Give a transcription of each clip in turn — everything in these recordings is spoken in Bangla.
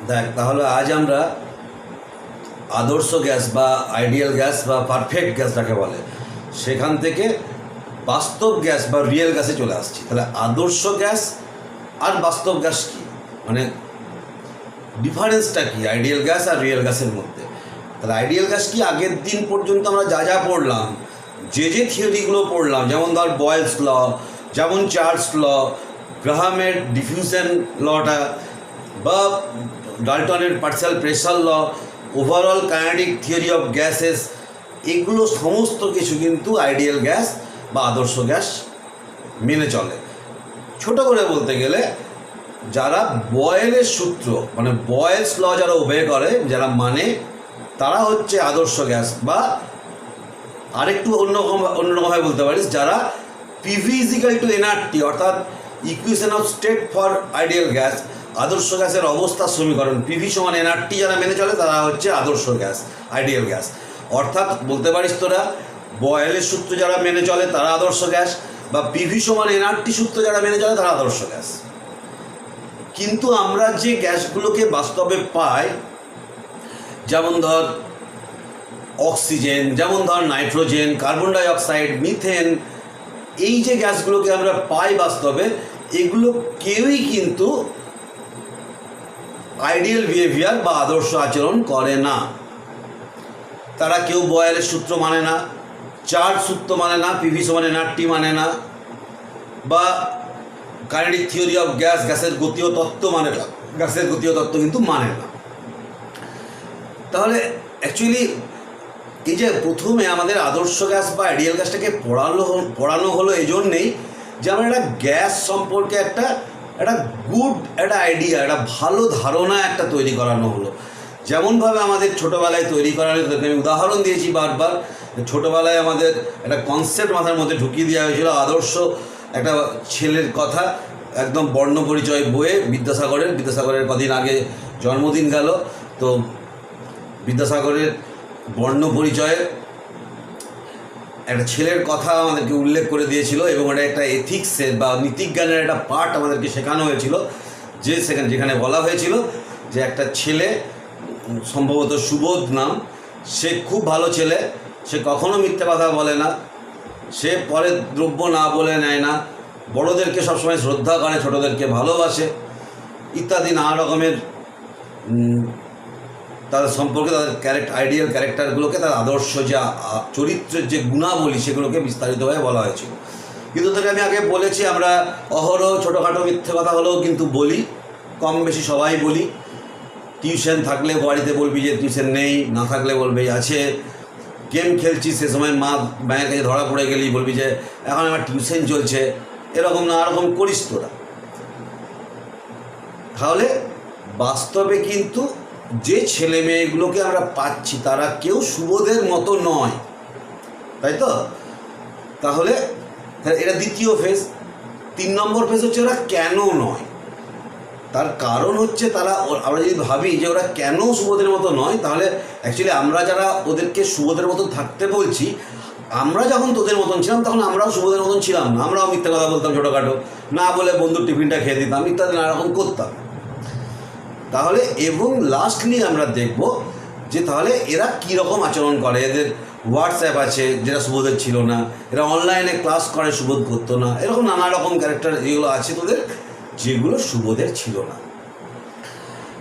দেখ, তাহলে আজ আমরা আদর্শ গ্যাস বা আইডিয়াল গ্যাস বা পারফেক্ট গ্যাস যাকে বলে সেখান থেকে বাস্তব গ্যাস বা রিয়েল গ্যাসে চলে আসছি। তাহলে আদর্শ গ্যাস আর বাস্তব গ্যাস কি, মানে ডিফারেন্সটা কি আইডিয়াল গ্যাস আর রিয়েল গ্যাসের মধ্যে? তাহলে আইডিয়াল গ্যাস কি, আগের দিন পর্যন্ত আমরা যা যা পড়লাম, যে থিওরিগুলো পড়লাম, যেমন ধর বয়েলস ল, যেমন চার্লস ল, গ্রাহামের ডিফিউশন লটা, বা ডাল্টনের partial pressure law, overall kinetic theory of gases, এগুলো সমস্ত কিছু কিন্তু আইডিয়াল গ্যাস বা আদর্শ গ্যাস মেনে চলে। ছোট করে বলতে গেলে যারা বয়েলের সূত্র মানে বয়েলস ল যারা ওবে করে, যারা মানে, তারা হচ্ছে আদর্শ গ্যাস, বা আরেকটু অন্যরকমভাবে বলতে পারিস যারা পিভি ইজিক্যাল টু এনআরটি অর্থাৎ equation of state for ideal gas, আদর্শ গ্যাসের অবস্থার সমীকরণ পিভি সমান এনআরটি যারা মেনে চলে তারা হচ্ছে আদর্শ গ্যাস, আইডিয়াল গ্যাস। অর্থাৎ বলতে পারিস তোরা বয়েলের সূত্র যারা মেনে চলে তারা আদর্শ গ্যাস, বা পিভি সমান এনআরটি সূত্র যারা মেনে চলে তারা আদর্শ গ্যাস। কিন্তু আমরা যে গ্যাসগুলোকে বাস্তবে পাই, যেমন ধর অক্সিজেন, যেমন ধর নাইট্রোজেন, কার্বন ডাইঅক্সাইড, মিথেন, এই যে গ্যাসগুলোকে আমরা পাই বাস্তবে, এগুলো কেউই কিন্তু আইডিয়াল বিহেভিয়ার বা আদর্শ আচরণ করে না। তারা কেউ বয়েলের সূত্র মানে না, চার্ট সূত্র মানে না, পিভি সমান এনআরটি মানে না, বা কাইনেটিক থিওরি অফ গ্যাস, গ্যাসের গতীয় তত্ত্ব মানে না, গ্যাসের গতীয় তত্ত্ব কিন্তু মানে না। তাহলে অ্যাকচুয়ালি এই যে প্রথমে আমাদের আদর্শ গ্যাস বা আইডিয়াল গ্যাসটাকে পড়ানো হলো এই জন্যেই যে আমরা একটা গ্যাস সম্পর্কে একটা গুড একটা আইডিয়া, একটা ভালো ধারণা একটা তৈরি করানো হলো। যেমনভাবে আমাদের ছোটোবেলায় তৈরি করানো, আমি উদাহরণ দিয়েছি বারবার, ছোটোবেলায় আমাদের একটা কনসেপ্ট মাথার মধ্যে ঢুকিয়ে দেওয়া হয়েছিল, আদর্শ একটা ছেলের কথা, একদম বর্ণ পরিচয় বইয়ে বিদ্যাসাগরের কদিন আগে জন্মদিন গেল, তো বিদ্যাসাগরের বর্ণ পরিচয়ে একটা ছেলের কথা আমাদেরকে উল্লেখ করে দিয়েছিল, এবং এটা একটা এথিক্সের বা নীতিজ্ঞানের একটা পার্ট আমাদেরকে শেখানো হয়েছিল, যেখানে বলা হয়েছিল যে একটা ছেলে, সম্ভবত সুবোধ নাম, সে খুব ভালো ছেলে, সে কখনো মিথ্যে কথা বলে না, সে পরের দ্রব্য না বলে নেয় না, বড়োদেরকে সবসময় শ্রদ্ধা করে, ছোটোদেরকে ভালোবাসে, ইত্যাদি নানা রকমের তাদের সম্পর্কে, তাদের আইডিয়াল ক্যারেক্টারগুলোকে, তার আদর্শ যা চরিত্রের যে গুণাবলী সেগুলোকে বিস্তারিতভাবে বলা হয়েছিল। কিন্তু তাকে আমি আগে বলেছি, আমরা অহরহ ছোটোখাটো মিথ্যে কথা হলেও কিন্তু বলি, কম বেশি সবাই বলি। টিউশন থাকলে বাড়িতে বলবি যে টিউশন নেই, না থাকলে বলবি আছে। গেম খেলছি সে সময় মায়ের কাছে ধরা পড়ে গেলি বলবি যে এখন আমার টিউশন চলছে, এরকম নানা রকম করিস তোরা। তাহলে বাস্তবে কিন্তু যে ছেলে মেয়েগুলোকে আমরা পাচ্ছি তারা কেউ সুবোধের মতো নয়, তাই তো? তাহলে এটা দ্বিতীয় ফেজ। 3 নম্বর ফেজ হচ্ছে ওরা কেন নয়। তার কারণ হচ্ছে আমরা যদি ভাবি যে ওরা কেন সুবোধের মতো নয়, তাহলে অ্যাকচুয়ালি আমরা যারা ওদেরকে সুবোধের মতন থাকতে বলছি, আমরা যখন তোদের মতন ছিলাম তখন আমরাও সুবোধের মতন ছিলাম না, আমরাও মিথ্যে কথা বলতাম, ছোটোখাটো না বলে বন্ধুর টিফিনটা খেয়ে দিতাম, ইত্যাদি নানা রকম করতাম। তাহলে এবং লাস্টলি আমরা দেখব যে তাহলে এরা কীরকম আচরণ করে। এদের হোয়াটসঅ্যাপ আছে যেটা সুবোধের ছিল না, এরা অনলাইনে ক্লাস করে সুবোধ করতো না, এরকম নানা রকম ক্যারেক্টার যেগুলো আছে তোদের, যেগুলো সুবোধের ছিল না।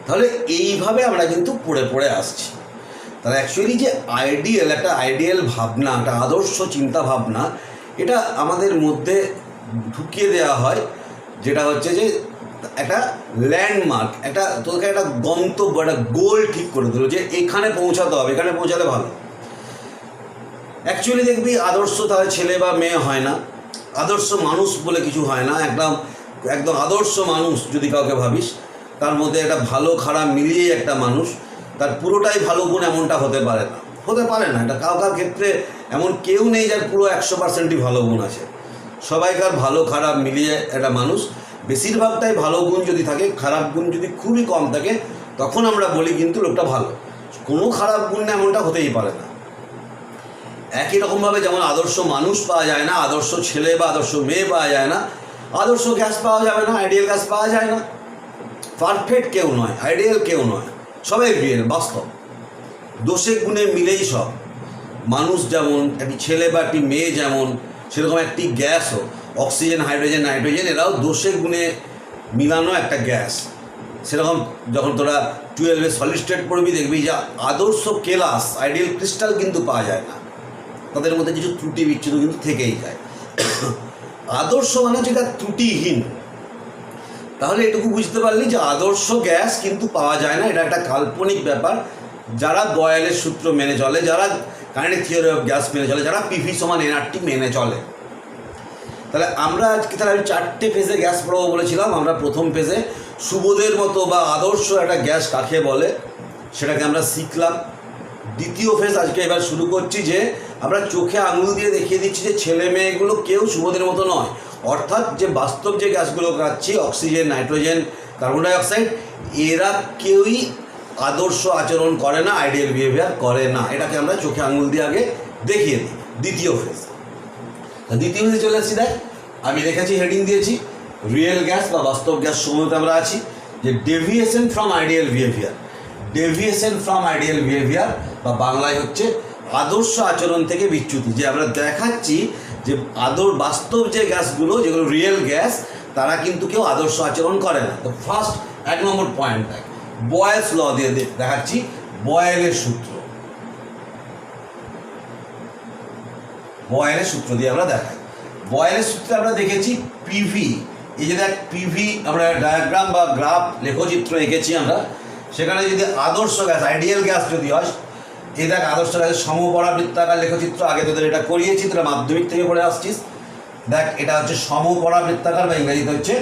তাহলে এইভাবে আমরা কিন্তু পড়ে আসছি। তাহলে অ্যাকচুয়ালি যে একটা আইডিয়াল ভাবনা, একটা আদর্শ চিন্তা ভাবনা, এটা আমাদের মধ্যে ঢুকিয়ে দেওয়া হয়, যেটা হচ্ছে যে একটা ল্যান্ডমার্ক, তোকে একটা গন্তব্য, একটা গোল ঠিক করে দিল যে এখানে পৌঁছাতে হবে, এখানে পৌঁছালে ভালো। অ্যাকচুয়ালি দেখবি আদর্শ তাহলে ছেলে বা মেয়ে হয় না, আদর্শ মানুষ বলে কিছু হয় না। একদম আদর্শ মানুষ যদি কাউকে ভাবিস, তার মধ্যে একটা ভালো খারাপ মিলিয়েই একটা মানুষ, তার পুরোটাই ভালো গুণ এমনটা হতে পারে না। এটা কাউকার ক্ষেত্রে এমন কেউ নেই যার পুরো 100%ই ভালো গুণ আছে। সবাইকার ভালো খারাপ মিলিয়ে একটা মানুষ, বেশিরভাগটাই ভালো গুণ যদি থাকে, খারাপ গুণ যদি খুবই কম থাকে, তখন আমরা বলি কিন্তু লোকটা ভালো। কোনো খারাপ গুণ না এমনটা হতেই পারে না। একই রকমভাবে যেমন আদর্শ মানুষ পাওয়া যায় না, আদর্শ ছেলে বা আদর্শ মেয়ে পাওয়া যায় না, আদর্শ গ্যাস পাওয়া যাবে না, আইডিয়াল গ্যাস পাওয়া যায় না। পারফেক্ট কেউ নয়, আইডিয়াল কেউ নয়, সবাই রিয়েল, বাস্তব। দোষে গুণে মিলেই সব। মানুষ যেমন, একটি ছেলে বা একটি মেয়ে যেমন, সেরকম একটি গ্যাসও, অক্সিজেন, হাইড্রোজেন, নাইট্রোজেন, এরাও দোষে গুণে মিলানো একটা গ্যাস। সেরকম যখন তোরা 12-এ সলিড স্টেট পড়বি, দেখবি যে আদর্শ কেলাস, আইডিয়াল ক্রিস্টাল কিন্তু পাওয়া যায় না, তাদের মধ্যে কিছু ত্রুটি বিচ্ছুত কিন্তু থেকেই যায়। আদর্শ মানে যেটা ত্রুটিহীন। তাহলে এটুকু বুঝতে পারলি যে আদর্শ গ্যাস কিন্তু পাওয়া যায় না, এটা একটা কাল্পনিক ব্যাপার। যারা বয়েলের সূত্র মেনে চলে, যারা কাইনেটিক থিওরি অফ গ্যাস মেনে চলে, যারা পিভি সমান এনআরটি মেনে চলে। তাহলে আমরা আজকে আমি 4টে ফেজে গ্যাস পড়াবো বলেছিলাম। আমরা প্রথম ফেজে সুবোধের মতো বা আদর্শ একটা গ্যাস কাকে বলে সেটাকে আমরা শিখলাম। দ্বিতীয় ফেজ আজকে এবার শুরু করছি, যে আমরা চোখে আঙুল দিয়ে দেখিয়ে দিচ্ছি যে ছেলে মেয়েগুলো কেউ সুবোধের মতো নয়। অর্থাৎ যে বাস্তব যে গ্যাসগুলো খাচ্ছি, অক্সিজেন, নাইট্রোজেন, কার্বন ডাইঅক্সাইড, এরা কেউই আদর্শ আচরণ করে না, আইডিয়াল বিহেভিয়ার করে না। এটাকে আমরা চোখে আঙুল দিয়ে আগে দেখিয়ে দিই। দ্বিতীয় ফেজ, দ্বিতীয় ফেজে চলে আসছি। দেখ, আমি রেখেছি, হেডিং দিয়েছি রিয়েল গ্যাস বা বাস্তব গ্যাস সময়তে আমরা আছি। যে deviation from ideal behaviour, deviation from ideal behaviour বা বাংলায় হচ্ছে আদর্শ আচরণ থেকে বিচ্যুতি। যে আমরা দেখাচ্ছি যে বাস্তব যে গ্যাসগুলো, যেগুলো রিয়েল গ্যাস, তারা কিন্তু কেউ আদর্শ আচরণ করে না। তো ফার্স্ট 1 নম্বর পয়েন্ট দেখ, বয়েলস ল দিয়ে দেখাচ্ছি, বয়েলের সূত্র, বয়েলের সূত্র দিয়ে আমরা দেখাই। বয়েলের সূত্রে আমরা দেখেছি পিভি, এই যে দেখ পিভি আমরা ডায়াগ্রাম বা গ্রাফ লেখচিত্র এঁকেছি আমরা, সেখানে যদি আদর্শ গ্যাস, আইডিয়াল গ্যাস যদি হয়, এই দেখ আদর্শ গ্যাসের সমপরাবৃত্তাকার লেখচিত্র, আগে তোদের এটা করিয়েছি, তোরা মাধ্যমিক থেকে পড়ে আসছিস। দেখ, এটা হচ্ছে সমপরাবৃত্তাকার বা ইংরেজিতে হচ্ছে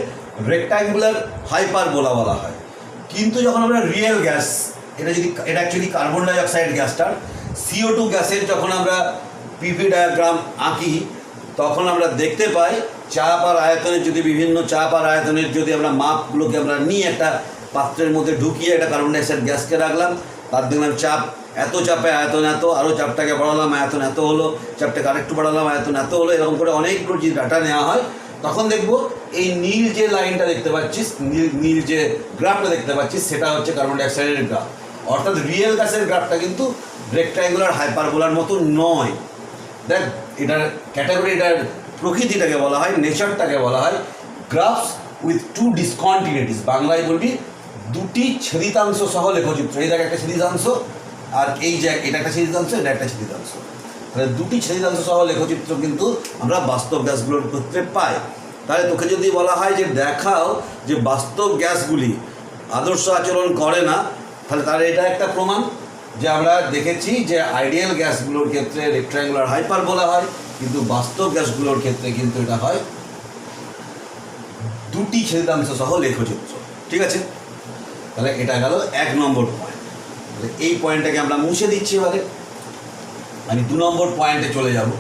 রেক্টাঙ্গুলার হাইপারবোলা বলা হয়। কিন্তু যখন আমরা রিয়েল গ্যাস, এটা অ্যাকচুয়ালি কার্বন ডাইঅক্সাইড গ্যাসটার, CO2 গ্যাসের যখন আমরা পিভি ডায়াগ্রাম আঁকি, তখন আমরা দেখতে পাই চাপ আর আয়তনের, যদি বিভিন্ন চাপ আর আয়তনের যদি আমরা মাপগুলোকে আমরা নিয়ে একটা পাত্রের মধ্যে ঢুকিয়ে একটা কার্বন ডাইঅক্সাইড গ্যাসকে রাখলাম, তার দেখলাম চাপ এত, চাপে আয়তন এত, আরও চাপটাকে বাড়ালাম, আয়তন এত হলো, চাপটাকে আরেকটু বাড়ালাম, আয়তন এত হলো, এরকম করে অনেকগুলো যদি ডাটা নেওয়া হয়, তখন দেখবো এই নীল যে লাইনটা দেখতে পাচ্ছিস, নীল যে গ্রাফটা দেখতে পাচ্ছিস, সেটা হচ্ছে কার্বন ডাইঅক্সাইডের গ্রাফ। অর্থাৎ রিয়েল গ্যাসের গ্রাফটা কিন্তু রেক্টাঙ্গুলার হাইপারবোলার মতো নয়। দেখ, এটার ক্যাটাগরি, এটার প্রকৃতিটাকে বলা হয়, নেচারটাকে বলা হয় গ্রাফস উইথ 2 ডিসকন্টিনিউটিস। বাংলায় বলবি দুটি ছেদিতাংশ সহ লেখচিত্র। এই দেখ একটা ছেদিতাংশ, আর এই যে এটা একটা ছেদিতাংশ, এটা একটা ছেদিতাংশ। তাহলে দুটি ছেদিতাংশ সহ লেখচিত্র কিন্তু আমরা বাস্তব গ্যাসগুলোর ক্ষেত্রে পাই। তাহলে তোকে যদি বলা হয় যে দেখাও যে বাস্তব গ্যাসগুলি আদর্শ আচরণ করে না, তাহলে তার এটা একটা প্রমাণ যে আমরা দেখেছি যে আইডিয়াল গ্যাসগুলোর ক্ষেত্রে রেক্টাঙ্গুলার হাইপারবোলা হয়, কিন্তু বাস্তব গ্যাসগুলোর ক্ষেত্রে কিন্তু এটা হয় দুটি ছেদিতাংশ সহ লেখচিত্র। ঠিক আছে, তাহলে এটা গেল 1 নম্বর পয়েন্ট। এই পয়েন্টটাকে আমরা মুছে দিচ্ছি। এবারে আমি 2 নম্বর পয়েন্টে চলে যাব।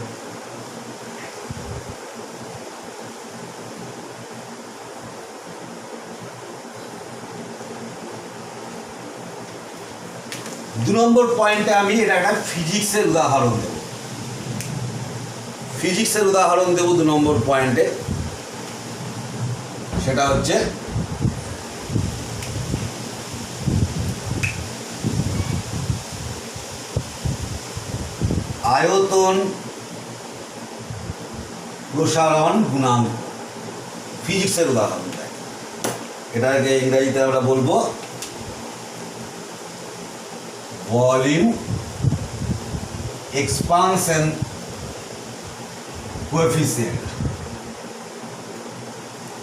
দু নম্বর পয়েন্টে আমি এটা একটা ফিজিক্সের উদাহরণ দেব। ফিজিক্সের উদাহরণ দেব 2 নম্বর পয়েন্টে। সেটা হচ্ছে আয়তন প্রসারণ গুণাঙ্ক। ফিজিক্সের উদাহরণ দেয়, এটাকে ইংরেজিতে আমরা বলবো ভলিউম এক্সপানশন কোএফিসিয়েন্ট।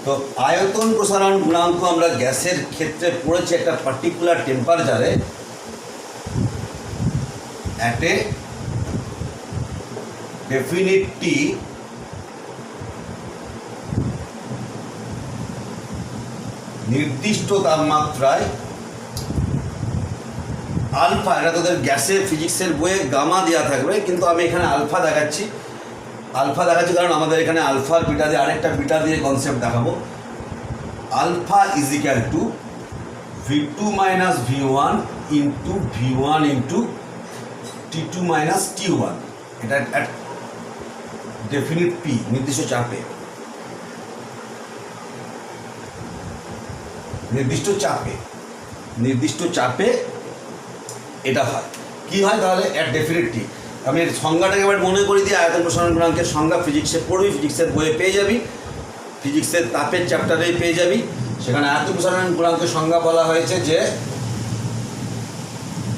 তো আয়তন প্রসারণ গুণাঙ্ক আমরা গ্যাসের ক্ষেত্রে পড়েছি একটা পার্টিকুলার টেম্পারেচারে at a definite T নির্দিষ্ট তাপমাত্রায় আলফা, এটা তোদের গ্যাসের ফিজিক্সের বইয়ে গামা দেওয়া থাকবে, কিন্তু আমি এখানে আলফা দেখাচ্ছি। আলফা দেখাচ্ছি কারণ আমাদের এখানে আলফার বিটা দিয়ে আরেকটা বিটা দিয়ে কনসেপ্ট দেখাবো। Alpha is equal to V2 minus V1 into V1 into T2 minus T1। এটা ডেফিনিট পি, নির্দিষ্ট চাপে। নির্দিষ্ট চাপে এটা হয়। কি হয় তাহলে এর ডেফিনেটলি আমি এর সংজ্ঞাটাকে এবার মনে করে দিই। আয়তন প্রসারণ গুণাঙ্কের সংজ্ঞা ফিজিক্সে পড়বি, ফিজিক্সের বইয়ে পেয়ে যাবি, ফিজিক্সের তাপের চ্যাপ্টারেই পেয়ে যাবি। সেখানে আয়তন প্রসারণ গুণাঙ্কের সংজ্ঞা বলা হয়েছে যে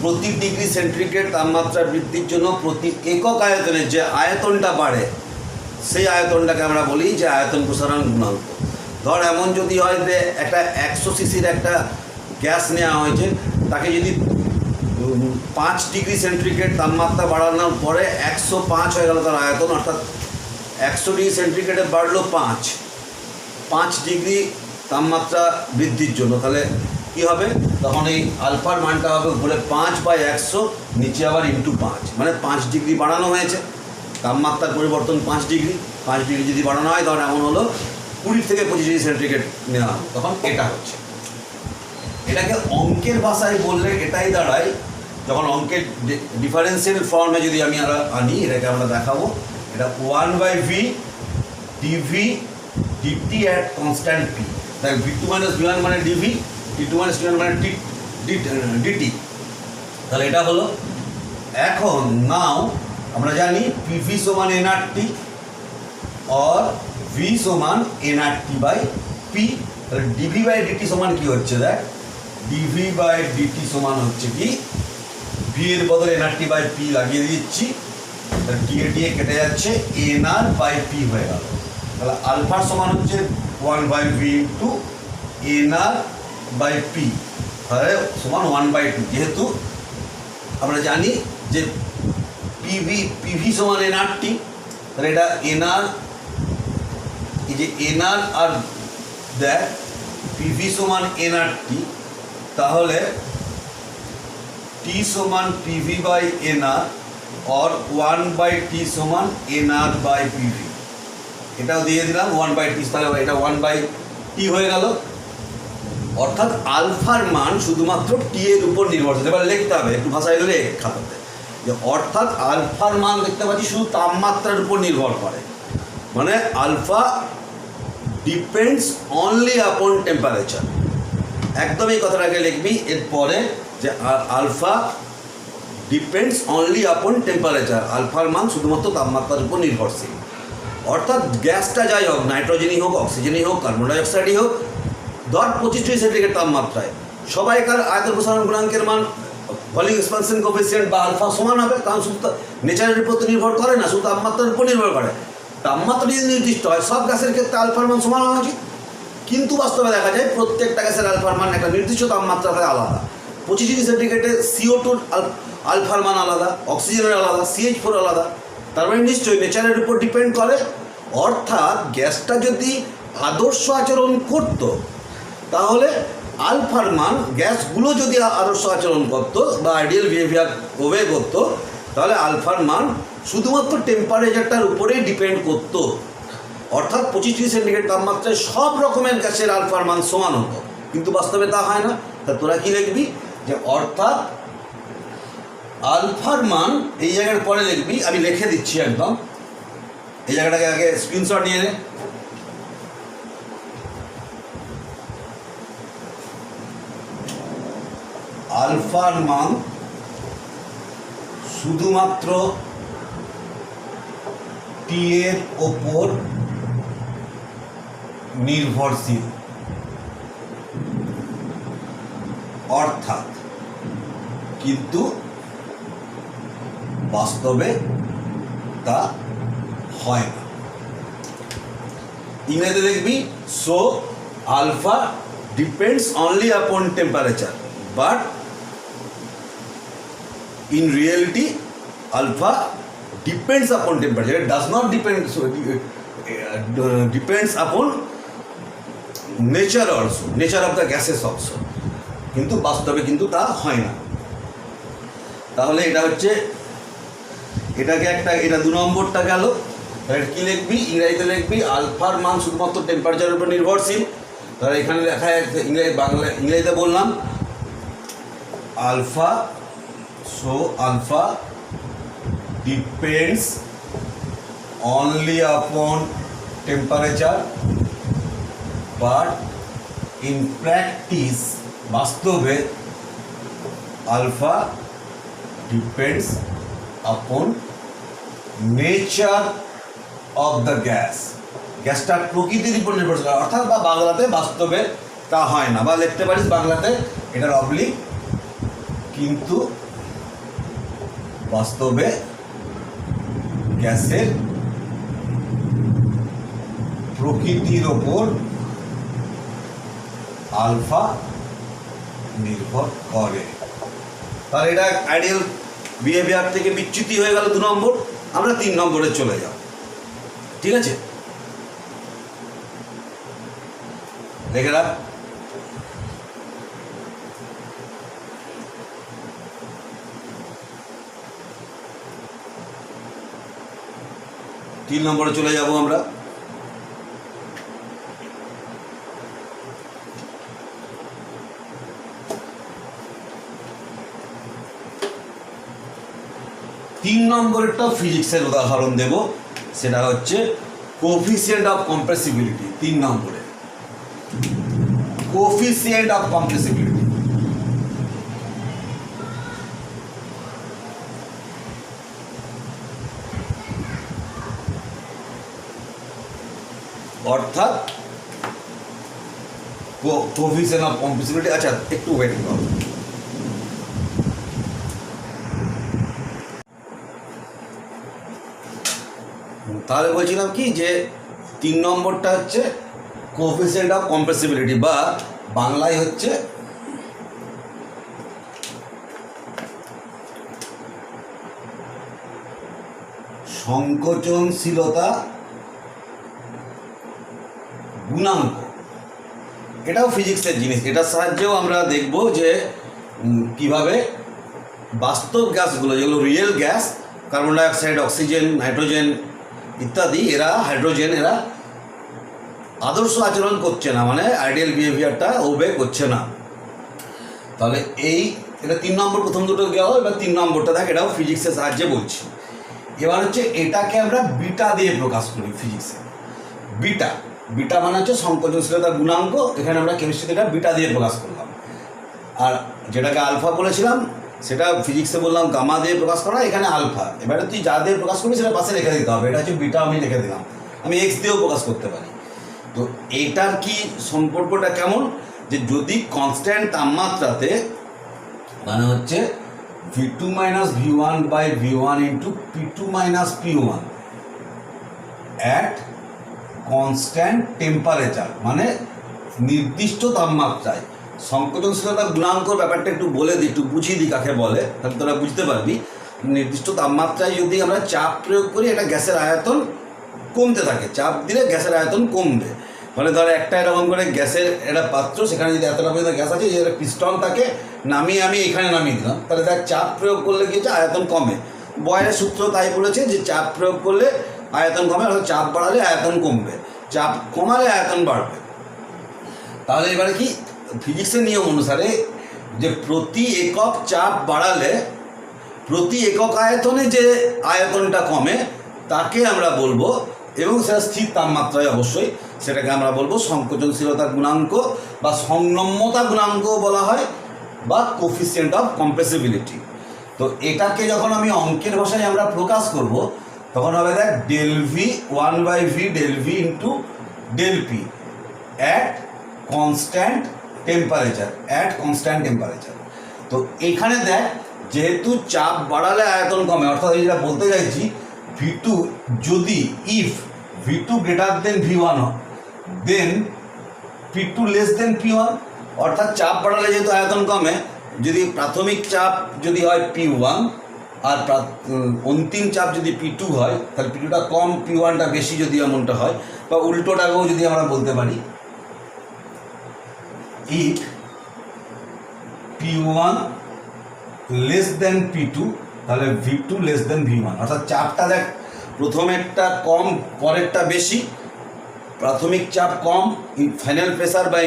প্রতি ডিগ্রি সেন্টিগ্রেড তাপমাত্রা বৃদ্ধির জন্য প্রতি একক আয়তনের যে আয়তনটা বাড়ে সেই আয়তনটাকে আমরা বলি যে আয়তন প্রসারণ গুণাঙ্ক। ধর এমন যদি হয় যে একটা 100 সিসির একটা গ্যাস নেওয়া হয়েছে, তাকে যদি 5 ডিগ্রি সেন্টিগ্রেড তাপমাত্রা বাড়ানোর পরে 105 হয়ে গেল তার আয়তন, অর্থাৎ 100 ডিগ্রি সেন্টিগ্রেডে বাড়লো 5 ডিগ্রি তাপমাত্রা বৃদ্ধির জন্য, তাহলে কী হবে তখন এই আলফার মানটা হবে উপরে 5/100, নিচে আবার ইন্টু 5, মানে 5 ডিগ্রি বাড়ানো হয়েছে। তাপমাত্রার পরিবর্তন 5 ডিগ্রি যদি বাড়ানো হয় তখন এমন হলো 20 থেকে 25 ডিগ্রি সেন্টিগ্রেড নেওয়া হবে, তখন এটা হচ্ছে। এটাকে অঙ্কের ভাষায় বললে এটাই দাঁড়ায়, যখন অঙ্কের ডিফারেন্সিয়াল ফর্মে যদি আমি আনি, এটাকে আমরা দেখাবো, এটা 1/v dv dt at constant p, তাই v2 - v1 মানে dv, d2 - d1 মানে dt। তাহলে এটা হলো। এখন নাও আমরা জানি pv সমান nRT और v সমান nRT/p, তাহলে dv/dt সমান কি হচ্ছে, দেখ dv/dt সমান হচ্ছে কি, v এর বদলে nRT/p লাগিয়ে দিচ্ছি, তাহলে t এ কেটে যাচ্ছে, nR/p হয়ে গেল। তাহলে আলফার সমান হচ্ছে 1/v ইন্টু nR/p, তাহলে সমান 1/2। যেহেতু আমরা জানি যে pv সমান nRT, তাহলে এটা nR, এই যে nR আর দেখ pv সমান nRT, তাহলে t সমান pv/nR और 1/t সমান nR/pv, এটাও দিয়ে দিলাম 1/t, তাহলে এটা 1/t হয়ে গেল। অর্থাৎ আলফার মান শুধুমাত্র টি এর উপর নির্ভরশীল। এবার লিখতে হবে একটু ভাষায় লেখ খাতাতে, যে অর্থাৎ আলফার মান দেখতে পাচ্ছি শুধু তাপমাত্রার উপর নির্ভর করে, মানে আলফা ডিপেন্ডস অনলি আপন টেম্পারেচার। একদম এই কথাটাকে লিখবি এরপরে, যে আলফা ডিপেন্ডস অনলি আপন টেম্পারেচার, আলফার মান শুধুমাত্র তাপমাত্রার উপর নির্ভরশীল। অর্থাৎ গ্যাসটা যাই হোক, নাইট্রোজেনই হোক, অক্সিজেনই হোক, কার্বন ডাইঅক্সাইডই হোক, ধর 25 ডিগ্রি সেন্টিগ্রেড তাপমাত্রায় সবাইকার আয়তন প্রসারণ গুণাঙ্কের মান ভলিউম এক্সপানশন কোএফিসিয়েন্ট বা আলফা সমান হবে, কারণ শুধু নেচারের উপর নির্ভর করে না, শুধু তাপমাত্রার উপর নির্ভর করে। তাপমাত্রা যদি নির্দিষ্ট হয় সব গ্যাসের ক্ষেত্রে আলফার মান সমান হওয়া উচিত, কিন্তু বাস্তবে দেখা যায় প্রত্যেকটা গ্যাসের আলফার মান একটা নির্দিষ্ট তাপমাত্রা থেকে আলাদা। 25 ডিগ্রি সেন্টিগ্রেডে CO2 আলফার মান আলাদা, অক্সিজেনের আলাদা, CH4 আলাদা, তার মানে নিশ্চয়ই নেচারের উপর ডিপেন্ড করে। অর্থাৎ গ্যাসটা যদি আদর্শ আচরণ করত, তাহলে আলফার মান, গ্যাসগুলো যদি আদর্শ আচরণ করত বা আইডিয়াল বিহেভিয়ার ওবে করত, তাহলে আলফার মান শুধুমাত্র টেম্পারেচারটার উপরেই ডিপেন্ড করত। অর্থাৎ 25 ডিগ্রি সেন্টিগ্রেড তাপমাত্রায় সব রকমের গ্যাসের আলফার মান সমান হতো, কিন্তু বাস্তবে তা হয় না। তা তোরা কি লিখবি, যে অর্থাৎ আলফার মান, এই জায়গার পরে লিখবি, আমি লিখে দিচ্ছি একদম, এই জায়গাটাকে আগে স্ক্রিনশট নিয়ে নে। আলফার মান শুধুমাত্র টি এর ওপর নির্ভরশীল, অর্থাৎ কিন্তু বাস্তবে তা হয় না। ইংরেজিতে দেখবি, সো আলফা ডিপেন্ডস অনলি আপন temperature, but in reality alpha depends upon temperature, it does not depend, so depends upon nature also, nature of the gases also, কিন্তু বাস্তবে কিন্তু তা হয় না। তাহলে এটা হচ্ছে, এটাকে একটা, এটা 2 নম্বরটা গেল। তাহলে কি লিখবি, ইংরেজিতে লিখবি আলফার মান শুধুমাত্র টেম্পারেচারের উপর নির্ভরশীল। তাহলে এখানে লেখা ইংরেজিতে বললাম alpha, so alpha depends only upon temperature but in practice, বাস্তবে alpha depends upon nature of the gas, গ্যাসটার প্রকৃতির উপর নির্ভর করে, অর্থাৎ বা বাংলাতে বাস্তবে তা হয় না, বা লিখতে পারিস বাংলাতে এটার অবলিক কিন্তু বাস্তবে গ্যাসের প্রকৃতির ওপর আলফা নির্ভর করে। তাহলে এটা আইডিয়াল বিহেভিয়ার থেকে বিচ্যুতি হয়ে গেল 2 নম্বর। আমরা 3 নম্বরে চলে যাব, ঠিক আছে? দেখে রাখ, তিন নম্বরে চলে যাব আমরা। তিন নম্বরেরটা ফিজিক্সের উদাহরণ দেব, সেটা হচ্ছে কোফিসিয়েন্ট অফ কম্প্রেসিবিলিটি। 3 নম্বরে কোফিসিয়েন্ট অফ কম্প্রেসিবিলিটি, অর্থাৎ কোফিসিয়েন্ট অফ কম্প্রেসিবিলিটি। আচ্ছা একটু ওয়েট করো, তাহলে বলছিলাম কি যে 3 নম্বরটা হচ্ছে কোফিসিয়েন্ট অফ কম্প্রেসিবিলিটি, বা বাংলায় হচ্ছে সংকোচনশীলতা গুণাঙ্ক। এটাও ফিজিক্সের জিনিস, এটার সাহায্যেও আমরা দেখব যে কিভাবে বাস্তব গ্যাসগুলো, যেগুলো real gas, carbon dioxide, oxygen, nitrogen ইত্যাদি, এরা হাইড্রোজেন, এরা আদর্শ আচরণ করছে না, মানে আইডিয়াল বিহেভিয়ারটা ওবে করছে না। তাহলে এটা 3 নম্বর, প্রথম দুটো গেল। এবার 3 নম্বরটা দেখ, এটাও ফিজিক্সের সাহায্যে বলছি। এবার হচ্ছে এটাকে আমরা বিটা দিয়ে প্রকাশ করি ফিজিক্সে। বিটা মানে হচ্ছে সংকোচনশীলতা গুণাঙ্ক, এখানে আমরা কেমিস্ট্রিতে এটা বিটা দিয়ে প্রকাশ করলাম। আর যেটাকে আলফা বলেছিলাম সেটা ফিজিক্সে বললাম গামা দিয়ে প্রকাশ করা, এখানে আলফা। এবারে তুই যা দিয়ে প্রকাশ করবি সেটা পাশে রেখে দিতে হবে। এটা হচ্ছে বিটা, আমি লিখে দিলাম। আমি এক্স দিয়েও প্রকাশ করতে পারি। তো এটার কি সম্পর্কটা কেমন, যে যদি কনস্ট্যান্ট তাপমাত্রাতে, মানে হচ্ছে V2 - V1 by V1 into P2 - P1 at constant temperature, মানে নির্দিষ্ট তাপমাত্রায়, সংকোচনশীলতা গুণাঙ্কর ব্যাপারটা একটু বলে দিই, একটু বুঝিয়ে দিই কাকে বলে, তাহলে তোরা বুঝতে পারবি। নির্দিষ্ট তাপমাত্রায় যদি আমরা চাপ প্রয়োগ করি, এটা গ্যাসের আয়তন কমতে থাকে, চাপ দিলে গ্যাসের আয়তন কমবে। মানে ধর একটা এরকম করে গ্যাসের একটা পাত্র, সেখানে যদি এতটা পর্যন্ত গ্যাস আছে, যে পিস্টন থাকে, নামিয়ে আমি এখানে নামিয়ে দিলাম, তাহলে দেখ চাপ প্রয়োগ করলে কি হচ্ছে, আয়তন কমে। বয়েলের সূত্র তাই বলেছে যে চাপ প্রয়োগ করলে আয়তন কমে, অর্থাৎ চাপ বাড়ালে আয়তন কমবে, চাপ কমালে আয়তন বাড়বে। তাহলে এবারে কি ফিজিক্সের নিয়ম অনুসারে যে প্রতি একক চাপ বাড়ালে প্রতি একক আয়তনে যে আয়তনটা কমে তাকে আমরা বলবো, এবং সেটা স্থির তাপমাত্রায় অবশ্যই, সেটাকে আমরা বলবো সংকোচনশীলতা গুণাঙ্ক বা সংনম্যতা গুণাঙ্ক বলা হয়, বা কোফিসিয়েন্ট অফ কম্প্রেসিবিলিটি। তো এটাকে যখন আমি অঙ্কের ভাষায় আমরা প্রকাশ করব, তখন হবে দেখ del v 1/v del v into del p at constant temperature। তো এখানে দেখ, যেহেতু চাপ বাড়ালে আয়তন কমে, অর্থাৎ এই যেটা বলতে চাইছি, V2 যদি if V2 greater than V1 then P2 less than P1, অর্থাৎ চাপ বাড়ালে যেহেতু আয়তন কমে, যদি প্রাথমিক চাপ যদি হয় P1 আর অন্তিম চাপ যদি P2 হয়, তাহলে P2টা কম, P1টা বেশি, যদি এমনটা হয়, বা উল্টোটাকেও যদি আমরা বলতে পারি, if P1 less than P2, তাহলে V2 less than V1, অর্থাৎ চাপটা দেখ প্রথমেরটা কম, পরেরটা বেশি। প্রাথমিক চাপ কম, ফাইনাল প্রেসার বাই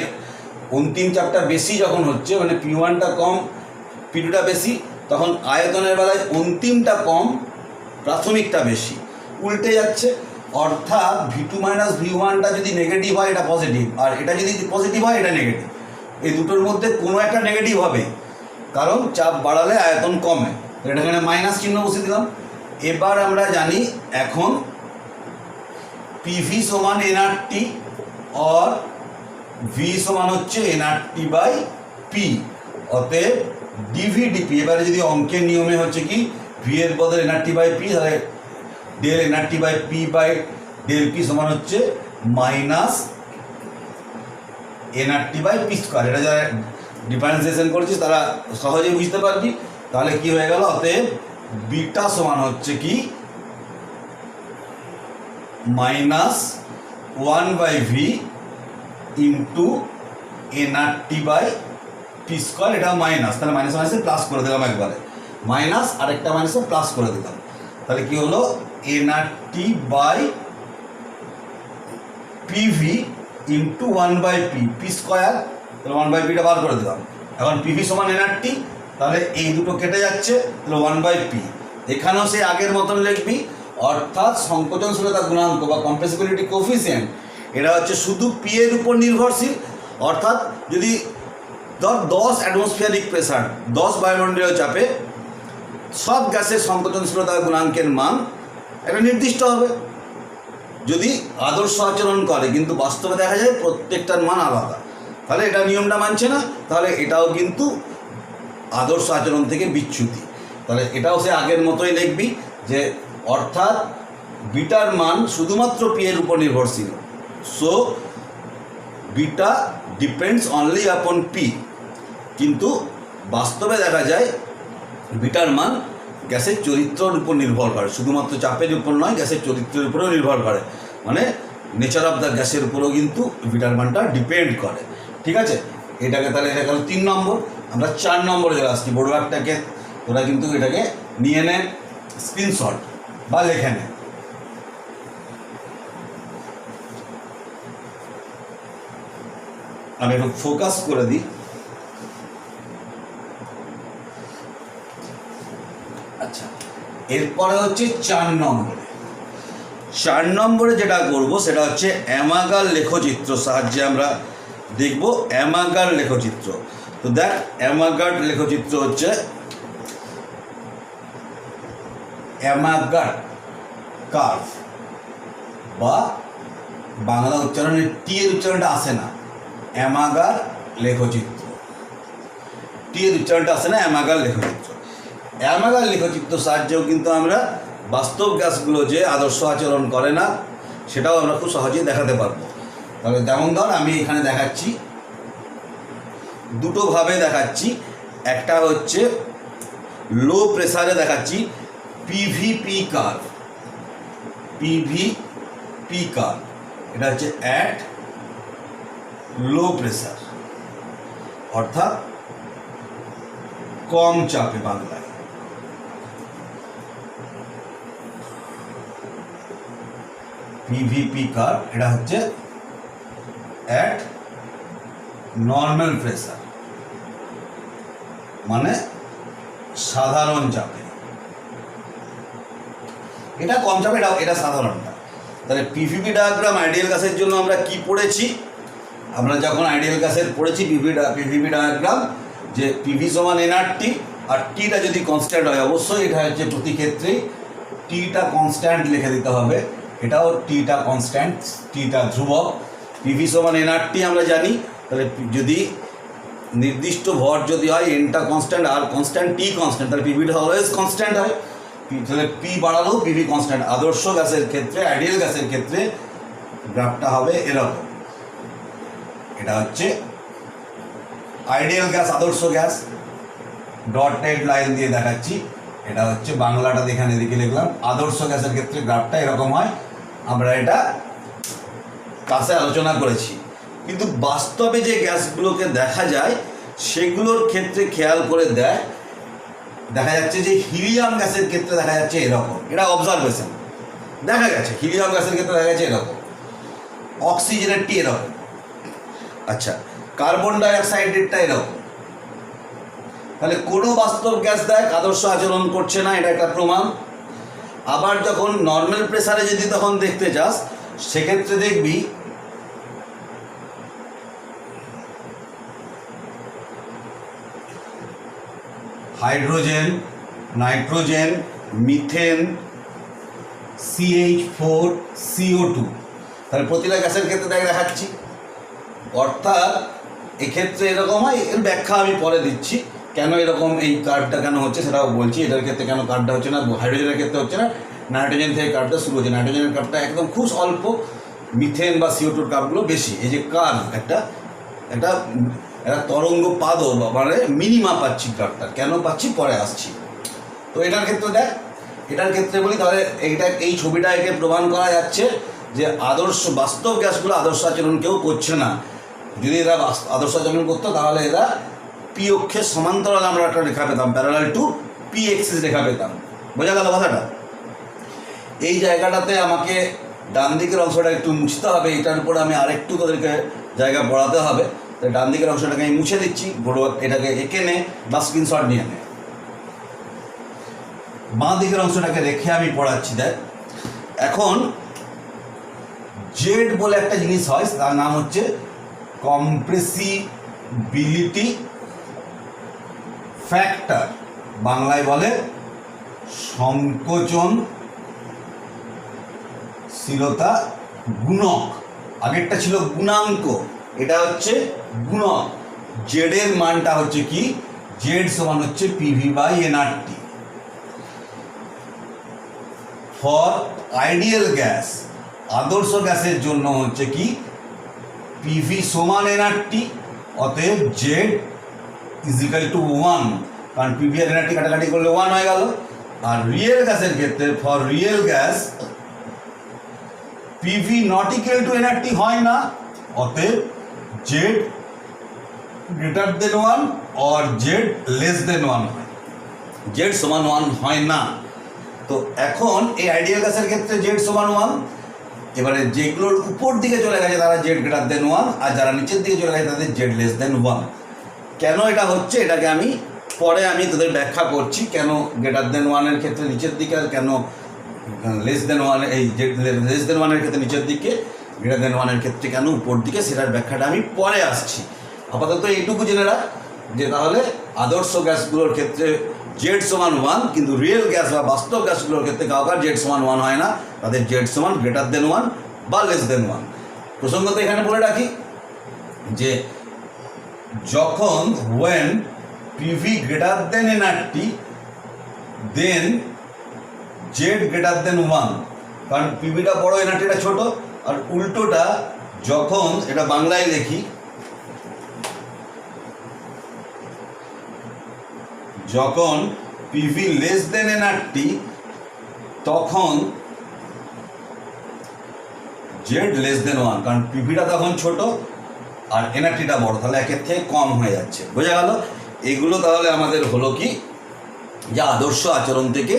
অন্তিম চাপটা বেশি যখন হচ্ছে, মানে P1টা কম, P2টা বেশি, তখন আয়তনের বেলায় অন্তিমটা কম, প্রাথমিকটা বেশি, উল্টে যাচ্ছে। অর্থাৎ V2 মাইনাস V1টা যদি নেগেটিভ হয় এটা পজিটিভ, আর এটা যদি পজিটিভ হয় এটা নেগেটিভ। এই দুটোর মধ্যে কোনো একটা নেগেটিভ হবে, কারণ চাপ বাড়ালে আয়তন কমে। এটা এখানে মাইনাস চিহ্ন বসিয়ে দিলাম। এবার আমরা জানি এখন পিভি সমান এনআরটি और ভি সমান হচ্ছে এনআরটি বাই পি, অতএব ডিভি ডিপি। এবারে যদি অঙ্কের নিয়মে হচ্ছে কি ভি এর বদলে এনআরটি বাই পি, তাহলে del NRT by P by del P সমান হচ্ছে minus NRT by P square. এটা যারা ডিফারেন্সিয়েশন করেছিস তারা সহজেই বুঝতে পারবি। তাহলে কি হয়ে গেল, অতএব বিটা সমান হচ্ছে কি minus 1/v into NRT by P square. এটা মাইনাস, তাহলে মাইনাস মাইনাসে প্লাস করে দিলাম, একবারে মাইনাস আরেকটা মাইনাসে প্লাস করে দিলাম। তাহলে কি হলো, NRT by PV into 1/p, P square, তাহলে 1/pটা বার করে দিলাম। এখন পিভি সমান এনআরটি, তাহলে এই দুটো কেটে যাচ্ছে, তাহলে 1/p। এখানেও সে আগের মতন লিখবি, অর্থাৎ সংকোচনশীলতা গুণাঙ্ক বা কম্প্রেসিবিলিটি কোফিসিয়েন্ট এটা হচ্ছে শুধু পি এর উপর নির্ভরশীল। অর্থাৎ যদি ধর 10 অ্যাটমসফিয়ারিক প্রেসার, 10 বায়ুমণ্ডলীয় চাপে সব গ্যাসের সংকোচনশীলতা গুণাঙ্কের মান একটা নির্দিষ্ট হবে যদি আদর্শ আচরণ করে, কিন্তু বাস্তবে দেখা যায় প্রত্যেকটার মান আলাদা। তাহলে এটা নিয়মটা মানছে না, তাহলে এটাও কিন্তু আদর্শ আচরণ থেকে বিচ্যুতি। তাহলে এটাও সে আগের মতোই লিখবি যে অর্থাৎ বিটার মান শুধুমাত্র পি এর উপর নির্ভরশীল। সো বিটা ডিপেন্ডস অনলি আপন পি, কিন্তু বাস্তবে দেখা যায় বিটার মান গ্যাসের চরিত্রের উপর নির্ভর করে, শুধুমাত্র চাপের উপর নয়, গ্যাসের চরিত্রের উপরেও নির্ভর করে, মানে নেচার অফ দ্য গ্যাসের উপরেও কিন্তু বিটার মানটা ডিপেন্ড করে। ঠিক আছে, এটাকে তাহলে এটা গেল 3 নম্বর। আমরা 4 নম্বরে চলে আসছি। বড় একটাকে তোরা কিন্তু এটাকে নিয়ে নে স্ক্রিনশট বা লেখে নে। আমি একটু ফোকাস করে দিই। আচ্ছা, এরপরে হচ্ছে 4 নম্বরে। 4 নম্বরে যেটা করব সেটা হচ্ছে অ্যামাগার লেখচিত্র সাহায্যে আমরা দেখব অ্যামাগার লেখচিত্র। তো দেখ, অ্যামাগার লেখচিত্র হচ্ছে অ্যামাগার কার্ভ, বা বাংলা উচ্চারণে টি এর উচ্চারণটা আসে না, অ্যামাগার লেখচিত্র। টি এর উচ্চারণটা আসে না, অ্যামাগার লেখচিত্র। অ্যামাগার লেখচিত্র সাহায্যেও কিন্তু আমরা বাস্তব গ্যাসগুলো যে আদর্শ আচরণ করে না সেটাও আমরা খুব সহজেই দেখাতে পারবো। তাহলে যেমন ধর আমি এখানে দেখাচ্ছি, দুটোভাবে দেখাচ্ছি। একটা হচ্ছে লো প্রেসারে দেখাচ্ছি পিভিপি কার্ভ, পিভিপি কার্ভ, এটা হচ্ছে অ্যাট লো প্রেসার, অর্থাৎ কম চাপে বাংলায়। পিভিপি কার্ভ এটা হচ্ছে অ্যাট নর্মাল প্রেসার, মানে সাধারণ চাপে। এটা কম চাপে, এটা সাধারণটা। তাহলে পিভিপি ডায়াগ্রাম আইডিয়াল গ্যাসের জন্য আমরা কি পড়েছি? আমরা যখন আইডিয়াল গ্যাসের পড়েছি পিভিপি ডায়াগ্রাম, যে পিভি সমান এনআরটি, আর টিটা যদি কনস্ট্যান্ট হয়, অবশ্যই এটা হচ্ছে প্রতি ক্ষেত্রেই টিটা কনস্ট্যান্ট লিখে দিতে হবে। এটাও টিটা কনস্ট্যান্ট, টিটা ধ্রুবক। পিভি সমান এনআরটি আমরা জানি, তাহলে যদি নির্দিষ্ট ভর যদি হয়, এনটা কনস্ট্যান্ট আর কনস্ট্যান্ট, টি কনস্ট্যান্ট, তাহলে পিভিটা অলওয়েজ কনস্ট্যান্ট হয়। তাহলে পি বাড়ালেও পিভি কনস্ট্যান্ট। আদর্শ গ্যাসের ক্ষেত্রে, আইডিয়াল গ্যাসের ক্ষেত্রে গ্রাফটা হবে এরকম। এটা হচ্ছে আইডিয়াল গ্যাস, আদর্শ গ্যাস, ডটেড লাইন দিয়ে দেখাচ্ছি। এটা হচ্ছে বাংলাটা এখানে এদিকে লিখলাম। আদর্শ গ্যাসের ক্ষেত্রে গ্রাফটা এরকম হয়, আমরা এটা ক্লাসে আলোচনা করেছি। কিন্তু বাস্তবে যে গ্যাসগুলোকে দেখা যায় সেগুলোর ক্ষেত্রে খেয়াল করে দেখা যাচ্ছে যে হিলিয়াম গ্যাসের ক্ষেত্রে দেখা যাচ্ছে এরকম। এটা অবজারভেশন, দেখা গেছে হিলিয়াম গ্যাসের ক্ষেত্রে দেখা গেছে এরকম, অক্সিজেনেরটি এরকম, আচ্ছা কার্বন ডাইঅক্সাইডেরটা এরকম। তাহলে কোনো বাস্তব গ্যাস দেখ আদর্শ আচরণ করছে না, এটা একটা প্রমাণ। আবার যখন নর্মাল প্রেসারে যদি তখন দেখতে চাস সেক্ষেত্রে দেখবি hydrogen, nitrogen, methane, CH4, CO2, তাহলে প্রতিটা গ্যাসের ক্ষেত্রে দেখাচ্ছি। অর্থাৎ এক্ষেত্রে এরকম হয়, এর ব্যাখ্যা আমি পরে দিচ্ছি কেন এরকম এই কার্ভটা কেন হচ্ছে সেটাও বলছি। এটার ক্ষেত্রে কেন কার্ভটা হচ্ছে না, হাইড্রোজেনের ক্ষেত্রে হচ্ছে না, নাইট্রোজেন থেকে কার্ভটা শুরু হচ্ছে। নাইট্রোজেনের কার্ভটা একদম খুব অল্প, মিথেন বা CO2-র কার্ভগুলো বেশি। এই যে কার্ভ একটা একটা একটা তরঙ্গ পাদও মানে মিনিমা পাচ্ছি কার্ভটা, কেন পাচ্ছি পরে আসছি। তো এটার ক্ষেত্রে দেখ, এটার ক্ষেত্রে বলি তাহলে এই ছবিটা একে প্রমাণ করা যাচ্ছে যে আদর্শ বাস্তব গ্যাসগুলো আদর্শ আচরণ কেউ করছে না। যদি এরা আদর্শ আচরণ করতো তাহলে এরা পি অক্ষের সমান্তরাল আমরা একটা রেখা পেতাম, প্যারালাল টু পি এক্সিস রেখা পেতাম। বোঝা গেল কথাটা? এই জায়গাটাতে আমাকে ডান দিকের অংশটা একটু মুছতে হবে, এটার উপরে আমি আরেকটু তাদেরকে জায়গা পড়াতে হবে। তাই ডান দিকের অংশটাকে আমি মুছে দিচ্ছি, এটাকে এঁকে নে বা স্ক্রিনশট নিয়ে নে। বাঁ দিকের অংশটাকে রেখে আমি পড়াচ্ছি। দেখ এখন জেড বলে একটা জিনিস হয়, তার নাম হচ্ছে কম্প্রেসিবিলিটি ফ্যাক্টর, বাংলায় বলে সংকোচনশীলতা গুণক। আগেরটা ছিল গুণাঙ্ক, এটা হচ্ছে গুণক। জেড এর মানটা হচ্ছে কি, জেড সমান হচ্ছে PV/nRT। ফর আইডিয়াল গ্যাস, আদর্শ গ্যাসের জন্য হচ্ছে কি PV সমান nRT, অতএব জেড ইজিক্যাল টু 1, কারণ PV আর nRT কাটাকাটি করলে 1 হয়ে গেল। আর রিয়েল গ্যাসের ক্ষেত্রে for real gas PV not equal two nRT হয় না, অতএব Z greater than 1 or Z less than 1 হয়, জেড সমান 1 হয় না। তো এখন এই আইডিয়াল গ্যাসের ক্ষেত্রে জেড সমান 1, এবারে যেগুলোর উপর দিকে চলে গেছে তারা জেড গ্রেটার দেন 1, আর যারা নিচের দিকে চলে গেছে তাদের জেড লেস দেন 1। কেন এটা হচ্ছে এটাকে আমি পরে তোদের ব্যাখ্যা করছি, কেন গ্রেটার দেন 1-এর ক্ষেত্রে নিচের দিকে আর কেন লেস দেন 1 এই জেড লেস দেন 1-এর ক্ষেত্রে নিচের দিকে, গ্রেটার দেন 1-এর ক্ষেত্রে কেন উপর দিকে, সেটার ব্যাখ্যাটা আমি পরে আসছি। আপাতত এইটুকু জেনে রাখ যে তাহলে আদর্শ গ্যাসগুলোর ক্ষেত্রে জেড সমান 1, কিন্তু রিয়েল গ্যাস বা বাস্তব গ্যাসগুলোর ক্ষেত্রে কাউকার জেড সমান 1 হয় না, তাদের জেড সমান গ্রেটার দেন 1 বা লেস দেন 1। প্রসঙ্গত এখানে বলে রাখি যে যখন when PV greater than nRT then Z greater than 1, কারণ PVটা বড় nRTটা ছোট। আর উল্টোটা যখন, এটা বাংলায় লিখি, যখন PV লেস দেন nRT তখন Z লেস দেন 1, কারণ PVটা তখন ছোট আর nRTটা বড়, তাহলে একের থেকে কম হয়ে যাচ্ছে। বোঝা গেল? এগুলো তাহলে আমাদের হলো কি, যে আদর্শ আচরণ থেকে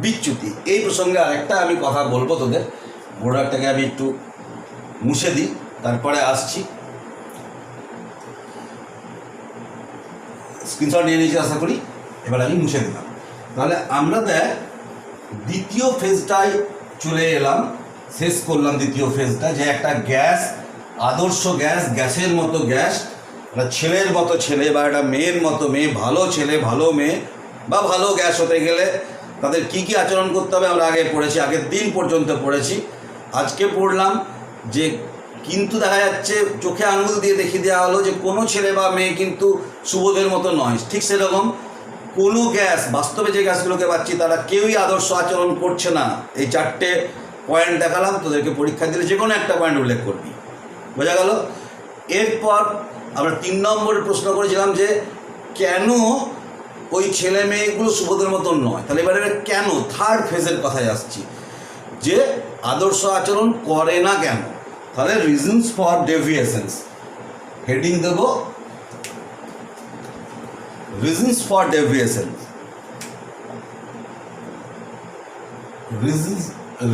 বিচ্যুতি। এই প্রসঙ্গে আরেকটা আমি কথা বলবো তোদের, বোর্ডারটাকে আমি একটু মুছে দিই, তারপরে আসছি। স্ক্রিনশট নিয়ে নিয়েছি আশা করি, এবার আমি মুছে দিলাম। তাহলে আমরা দেখ দ্বিতীয় ফেজটায় চলে এলাম, শেষ করলাম দ্বিতীয় ফেজটা, যে একটা গ্যাস, আদর্শ গ্যাস, গ্যাসের মতো গ্যাস, একটা ছেলের মতো ছেলে বা একটা মেয়ের মতো মেয়ে, ভালো ছেলে ভালো মেয়ে বা ভালো গ্যাস হতে গেলে তাদের কি কি আচরণ করতে হবে আমরা আগে পড়েছি, আগের দিন পর্যন্ত পড়েছি। আজকে পড়লাম যে কিন্তু দেখা যাচ্ছে চোখে আঙুল দিয়ে দেখিয়ে দেওয়া হলো যে কোনো ছেলে বা মেয়ে কিন্তু সুবোধের মতো নয়। ঠিক সেরকম কোনো গ্যাস, বাস্তবে যে গ্যাসগুলোকে পাচ্ছি তারা কেউই আদর্শ আচরণ করছে না। এই 4টে পয়েন্ট দেখালাম, তোদেরকে পরীক্ষা দিলে যে কোনো একটা পয়েন্ট উল্লেখ করবি। বোঝা গেল? এরপর আমরা 3 নম্বরের প্রশ্ন করেছিলাম যে কেন ওই ছেলে মেয়েগুলো সুবোধের মতন নয়। তাহলে এবারে কেন, থার্ড ফেজের কথায় আসছি, যে আদর্শ আচরণ করে না কেন। তাহলে রিজনস ফর ডেভিয়েশনস, হেডিং দেব reasons for deviations.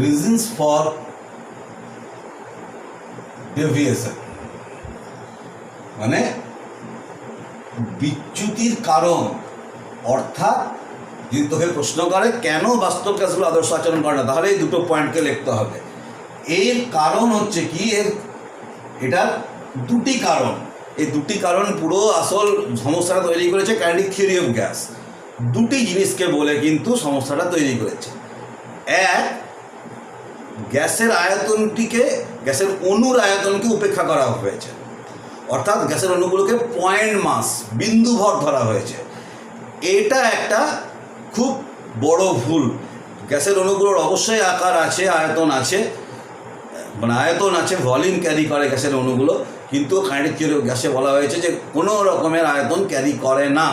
Reasons for deviation মানে বিচ্যুতির কারণ, অর্থাৎ যদি তোকে প্রশ্ন করে কেন বাস্তব গ্যাসগুলো আদর্শ আচরণ করে না, তাহলে এই দুটো পয়েন্টকে লিখতে হবে। এর কারণ হচ্ছে কি, এটার দুটি কারণ। এই দুটি কারণ পুরো আসল সমস্যাটা তৈরি করেছে কাইনেটিক থিওরি অফ গ্যাস। দুটি জিনিসকে বলে কিন্তু সমস্যাটা তৈরি করেছে। এক, গ্যাসের আয়তনটিকে, গ্যাসের অণুর আয়তনকে উপেক্ষা করা হয়েছে, অর্থাৎ গ্যাসের অণুগুলোকে পয়েন্ট মাস, বিন্দু ভর ধরা হয়েছে। এটা একটা খুব বড় ভুল। গ্যাসের অণুগুলোর অবশ্যই আকার আছে, আয়তন আছে, মানে আয়তন আছে, ভলিউম ক্যারি করে গ্যাসের অণুগুলো, কিন্তু কাইনেটিক থিওরি অফ গ্যাসে বলা হয়েছে যে কোনো রকমের আয়তন ক্যারি করে না।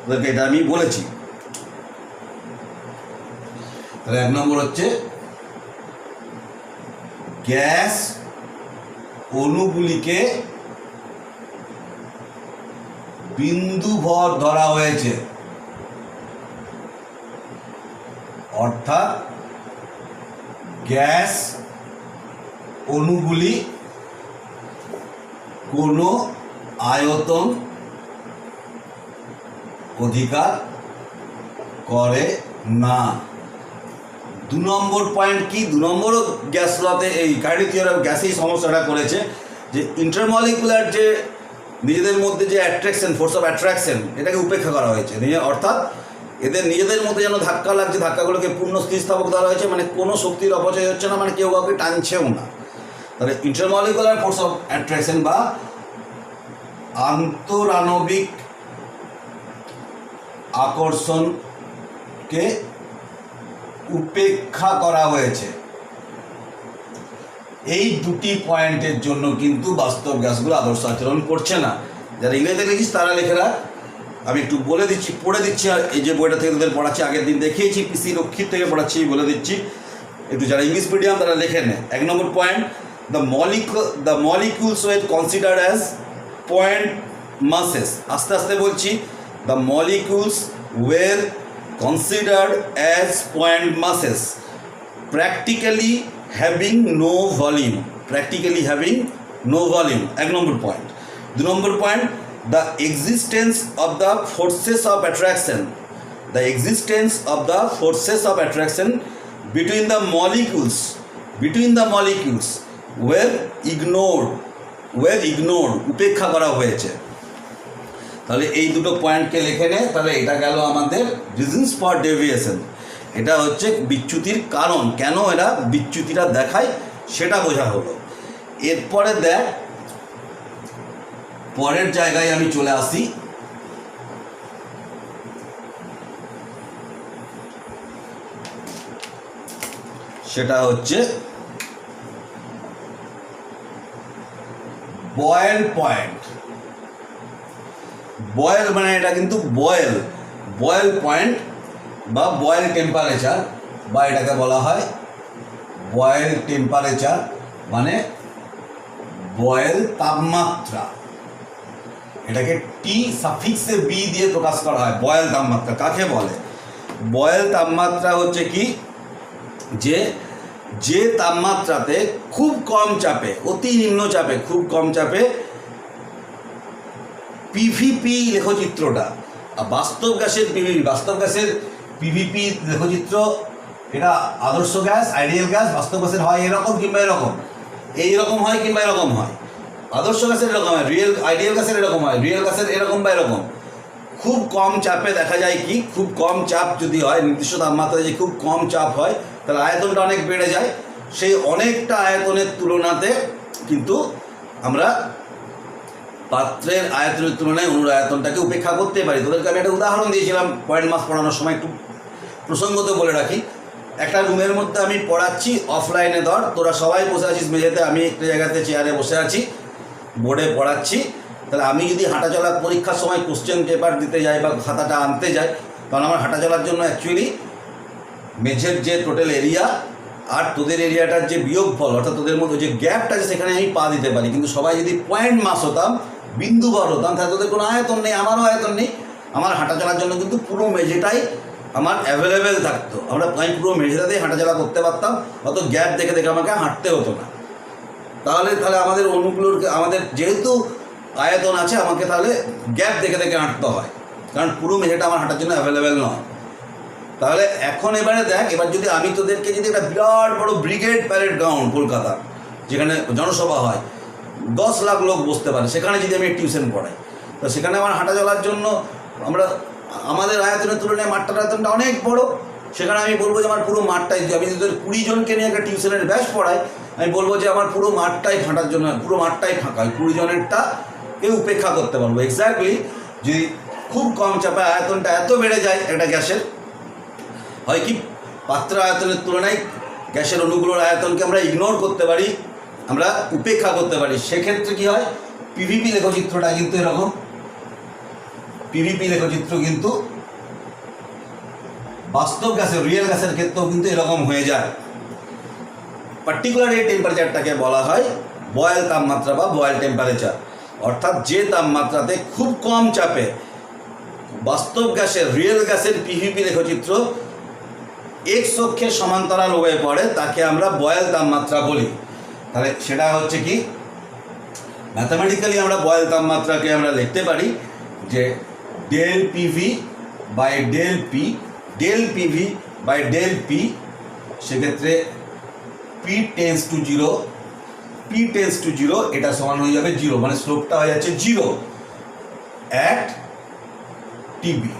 ওদেরকে এটা আমি বলেছি। তাহলে 1 নম্বর হচ্ছে গ্যাস অণুগুলিকে বিন্দু ভর ধরা হয়েছে, অর্থাৎ গ্যাস অণুগুলি কোনো আয়তন অধিকার করে না। 2 নম্বর পয়েন্ট কি, 2 নম্বরও গ্যাস লতে এই কাইনেটিক থিওরি অফ গ্যাসেই সমস্যাটা করেছে, যে ইন্টারমলিকুলার যে নিজেদের মধ্যে যে অ্যাট্রাকশন, ফোর্স অফ অ্যাট্রাকশন, এটাকে উপেক্ষা করা হয়েছে। অর্থাৎ এদের নিজেদের মধ্যে যেন ধাক্কা লাগছে, ধাক্কাগুলোকে পূর্ণ স্থিতিস্থাপক ধরা হয়েছে, মানে কোনো শক্তির অপচয় হচ্ছে না, মানে কেউ কাউকে টানছেও না। তাহলে ইন্টারমলিকুলার ফোর্স অফ অ্যাট্রাকশন বা আন্তরাণবিক আকর্ষণকে উপেক্ষা করা হয়েছে। এই দুটি পয়েন্টের জন্য কিন্তু বাস্তব গ্যাসগুলো আদর্শ আচরণ করছে না। যারা ইংরেজিতে লিখিস তারা লেখে রাখ, আমি একটু বলে দিচ্ছি, পড়ে দিচ্ছি। আর এই যে বইটা থেকে তোদের পড়াচ্ছি, আগের দিন দেখিয়েছি, পিসি রক্ষিত থেকে পড়াচ্ছি, বলে দিচ্ছি একটু। যারা ইংলিশ মিডিয়াম তারা লেখে নেয়। 1 নম্বর point, the molecules were considered as point masses. আস্তে আস্তে বলছি, the molecules were considered as point masses, practically having no volume. Practically having no volume, 1 number point. 2 number point, the existence of the forces of attraction, the existence of the forces of attraction between the molecules were ignored, উপেক্ষা করা হয়েছে। তাহলে এই দুটো পয়েন্টকে লিখে নে। তাহলে এটা গেল আমাদের রিজনস ফর ডেভিয়েশন। এটা হচ্ছে বিচ্যুতির কারণ, কেন এরা বিচ্যুতিটা দেখায় সেটা বোঝা হলো। এরপরে দেখ, পরের জায়গায় আমি চলে আসি। সেটা হচ্ছে বয়েল পয়েন্ট। বয়েল মানে এটা কিন্তু বয়েল পয়েন্ট বা বয়েল টেম্পারেচার, বা এটাকে বলা হয় বয়েল টেম্পারেচার, মানে বয়েল তাপমাত্রা। এটাকে টি সাফিক্সে বি দিয়ে প্রকাশ করা হয়। বয়েল তাপমাত্রা কাকে বলে? বয়েল তাপমাত্রা হচ্ছে কি, যে তাপমাত্রাতে খুব কম চাপে, অতি নিম্ন চাপে, খুব কম চাপে পিভিপি লেখচিত্রটা, বাস্তব গ্যাসের পিভিপি লেখচিত্র, এটা আদর্শ গ্যাস, আইডিয়াল গ্যাস, বাস্তব গ্যাসের হয় এরকম কিংবা এরকম, এইরকম হয় কিংবা এরকম হয়। আদর্শ গ্যাসের এরকম হয়, আইডিয়াল গ্যাসের এরকম হয়, রিয়েল গ্যাসের এরকম বা এরকম। খুব কম চাপে দেখা যায় কি, খুব কম চাপ যদি হয়, নির্দিষ্ট তাপমাত্রায় যে খুব কম চাপ হয়, তাহলে আয়তনটা অনেক বেড়ে যায়। সেই অনেকটা আয়তনের তুলনাতে কিন্তু আমরা পাত্রের আয়তনের তুলনায় অণুর আয়তনটাকে উপেক্ষা করতে পারি। তোদেরকে আমি একটা উদাহরণ দিয়েছিলাম পয়েন্ট মাস পড়ানোর সময়, একটু প্রসঙ্গত বলে রাখি। একটা রুমের মধ্যে আমি পড়াচ্ছি, অফলাইনে ধর, তোরা সবাই বসে আছিস মেঝেতে, আমি একটা জায়গাতে চেয়ারে বসে আছি, বোর্ডে পড়াচ্ছি। তাহলে আমি যদি হাঁটাচলা পরীক্ষার সময় কোশ্চেন পেপার দিতে যাই বা খাতাটা আনতে যাই, কারণ আমার হাঁটা চলার জন্য অ্যাকচুয়ালি মেঝের যে টোটাল এরিয়া আর তোদের এরিয়াটার যে বিয়োগফল, অর্থাৎ তোদের মধ্যে যে গ্যাপটা আছে সেখানে আমি পা দিতে পারি। কিন্তু সবাই যদি পয়েন্ট মাস হতাম, বিন্দু ভর হতাম, তাহলে তোদের কোনো আয়তন নেই, আমারও আয়তন নেই। আমার হাঁটা চলার জন্য কিন্তু পুরো মেঝেটাই আমার অ্যাভেলেবেল থাকতো। আমি পুরো মেঝেটাতেই হাঁটাচলা করতে পারতাম, অত গ্যাপ দেখে দেখে আমাকে হাঁটতে হতো না। তাহলে আমাদের অণুগুলোর, আমাদের যেহেতু আয়তন আছে, আমাকে তাহলে গ্যাপ দেখে দেখে হাঁটতে হয়, কারণ পুরো মেঝেটা আমার হাঁটার জন্য অ্যাভেলেবেল নয়। তাহলে এখন এবারে দেখ, এবার যদি আমি তোদেরকে যদি একটা বিরাট বড় ব্রিগেড প্যারেড গ্রাউন্ড কলকাতা, যেখানে জনসভা হয়, 10 লাখ লোক বসতে পারে, সেখানে যদি আমি টিউশন পড়াই, তো সেখানে আমার হাঁটা চলার জন্য আমাদের আয়তনের তুলনায় মাঠটার আয়তনটা অনেক বড়। সেখানে আমি বলবো যে আমার পুরো মাঠটাই, আমি যদি 20 জনকে নিয়ে একটা টিউশনের ব্যাচ পড়াই, আমি বলবো যে আমার পুরো মাঠটাই হাঁটার জন্য, পুরো মাঠটাই ফাঁকা, 20 জনেরটা কেউ উপেক্ষা করতে পারবো। এক্স্যাক্টলি যদি খুব কম চাপে আয়তনটা এত বেড়ে যায় একটা গ্যাসের, হয় কি পাত্র আয়তনের তুলনায় গ্যাসের অণুগুলোর আয়তনকে আমরা ইগনোর করতে পারি, আমরা উপেক্ষা করতে পারি। সেক্ষেত্রে কি হয়, পিভিপি লেখচিত্রটা কিন্তু এরকম, পিভিপি লেখচিত্র কিন্তু বাস্তব গ্যাসের, রিয়েল গ্যাসের ক্ষেত্রেও কিন্তু এরকম হয়ে যায়। পার্টিকুলার এই টেম্পারেচারটাকে বলা হয় বয়েল তাপমাত্রা বা বয়েল টেম্পারেচার, অর্থাৎ যে তাপমাত্রাতে খুব কম চাপে বাস্তব গ্যাসের, রিয়েল গ্যাসের পিভিপি লেখচিত্র এক্স অক্ষের সমান্তরাল হয়ে পড়ে, তাকে আমরা বয়েল তাপমাত্রা বলি। তাহলে সেটা হচ্ছে কি, ম্যাথামেটিক্যালি আমরা বয়েল তাপমাত্রাকে আমরা লিখতে পারি যে del PV by del P, del PV by del P, সেক্ষেত্রে P tends to zero, P tends to zero, এটা সমান হয়ে যাবে 0, মানে স্লোপটা হয়ে যাচ্ছে 0 অ্যাট টিবি।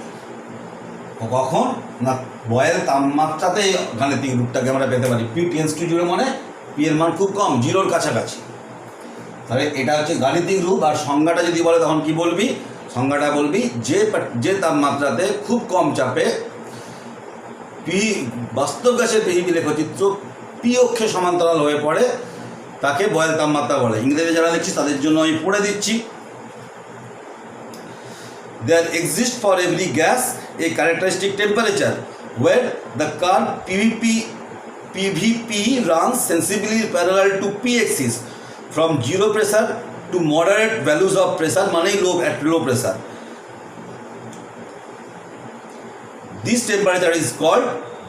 কখন না বয়েল তাপমাত্রাতে গাণিতিক রূপটাকে আমরা পেতে পারি, পি টেন্স টু 0 মানে পি এর মান খুব কম, 0-র কাছাকাছি। তাহলে এটা হচ্ছে গাণিতিক রূপ। আর সংজ্ঞাটা যদি বলে তখন কি বলবি, সংজ্ঞাটা বলবি যে তাপমাত্রাতে খুব কম চাপে পি বাস্তব গ্যাসের পিভিপি লেখচিত্র পি অক্ষে সমান্তরাল হয়ে পড়ে, তাকে বয়েল তাপমাত্রা বলে। ইংরেজি যারা লিখছি তাদের জন্য আমি পড়ে দিচ্ছি। There exists for every gas a characteristic temperature where the curve PVP runs sensibly parallel to P axis from 0 pressure to moderate values of pressure, মানে at low pressure. This temperature is called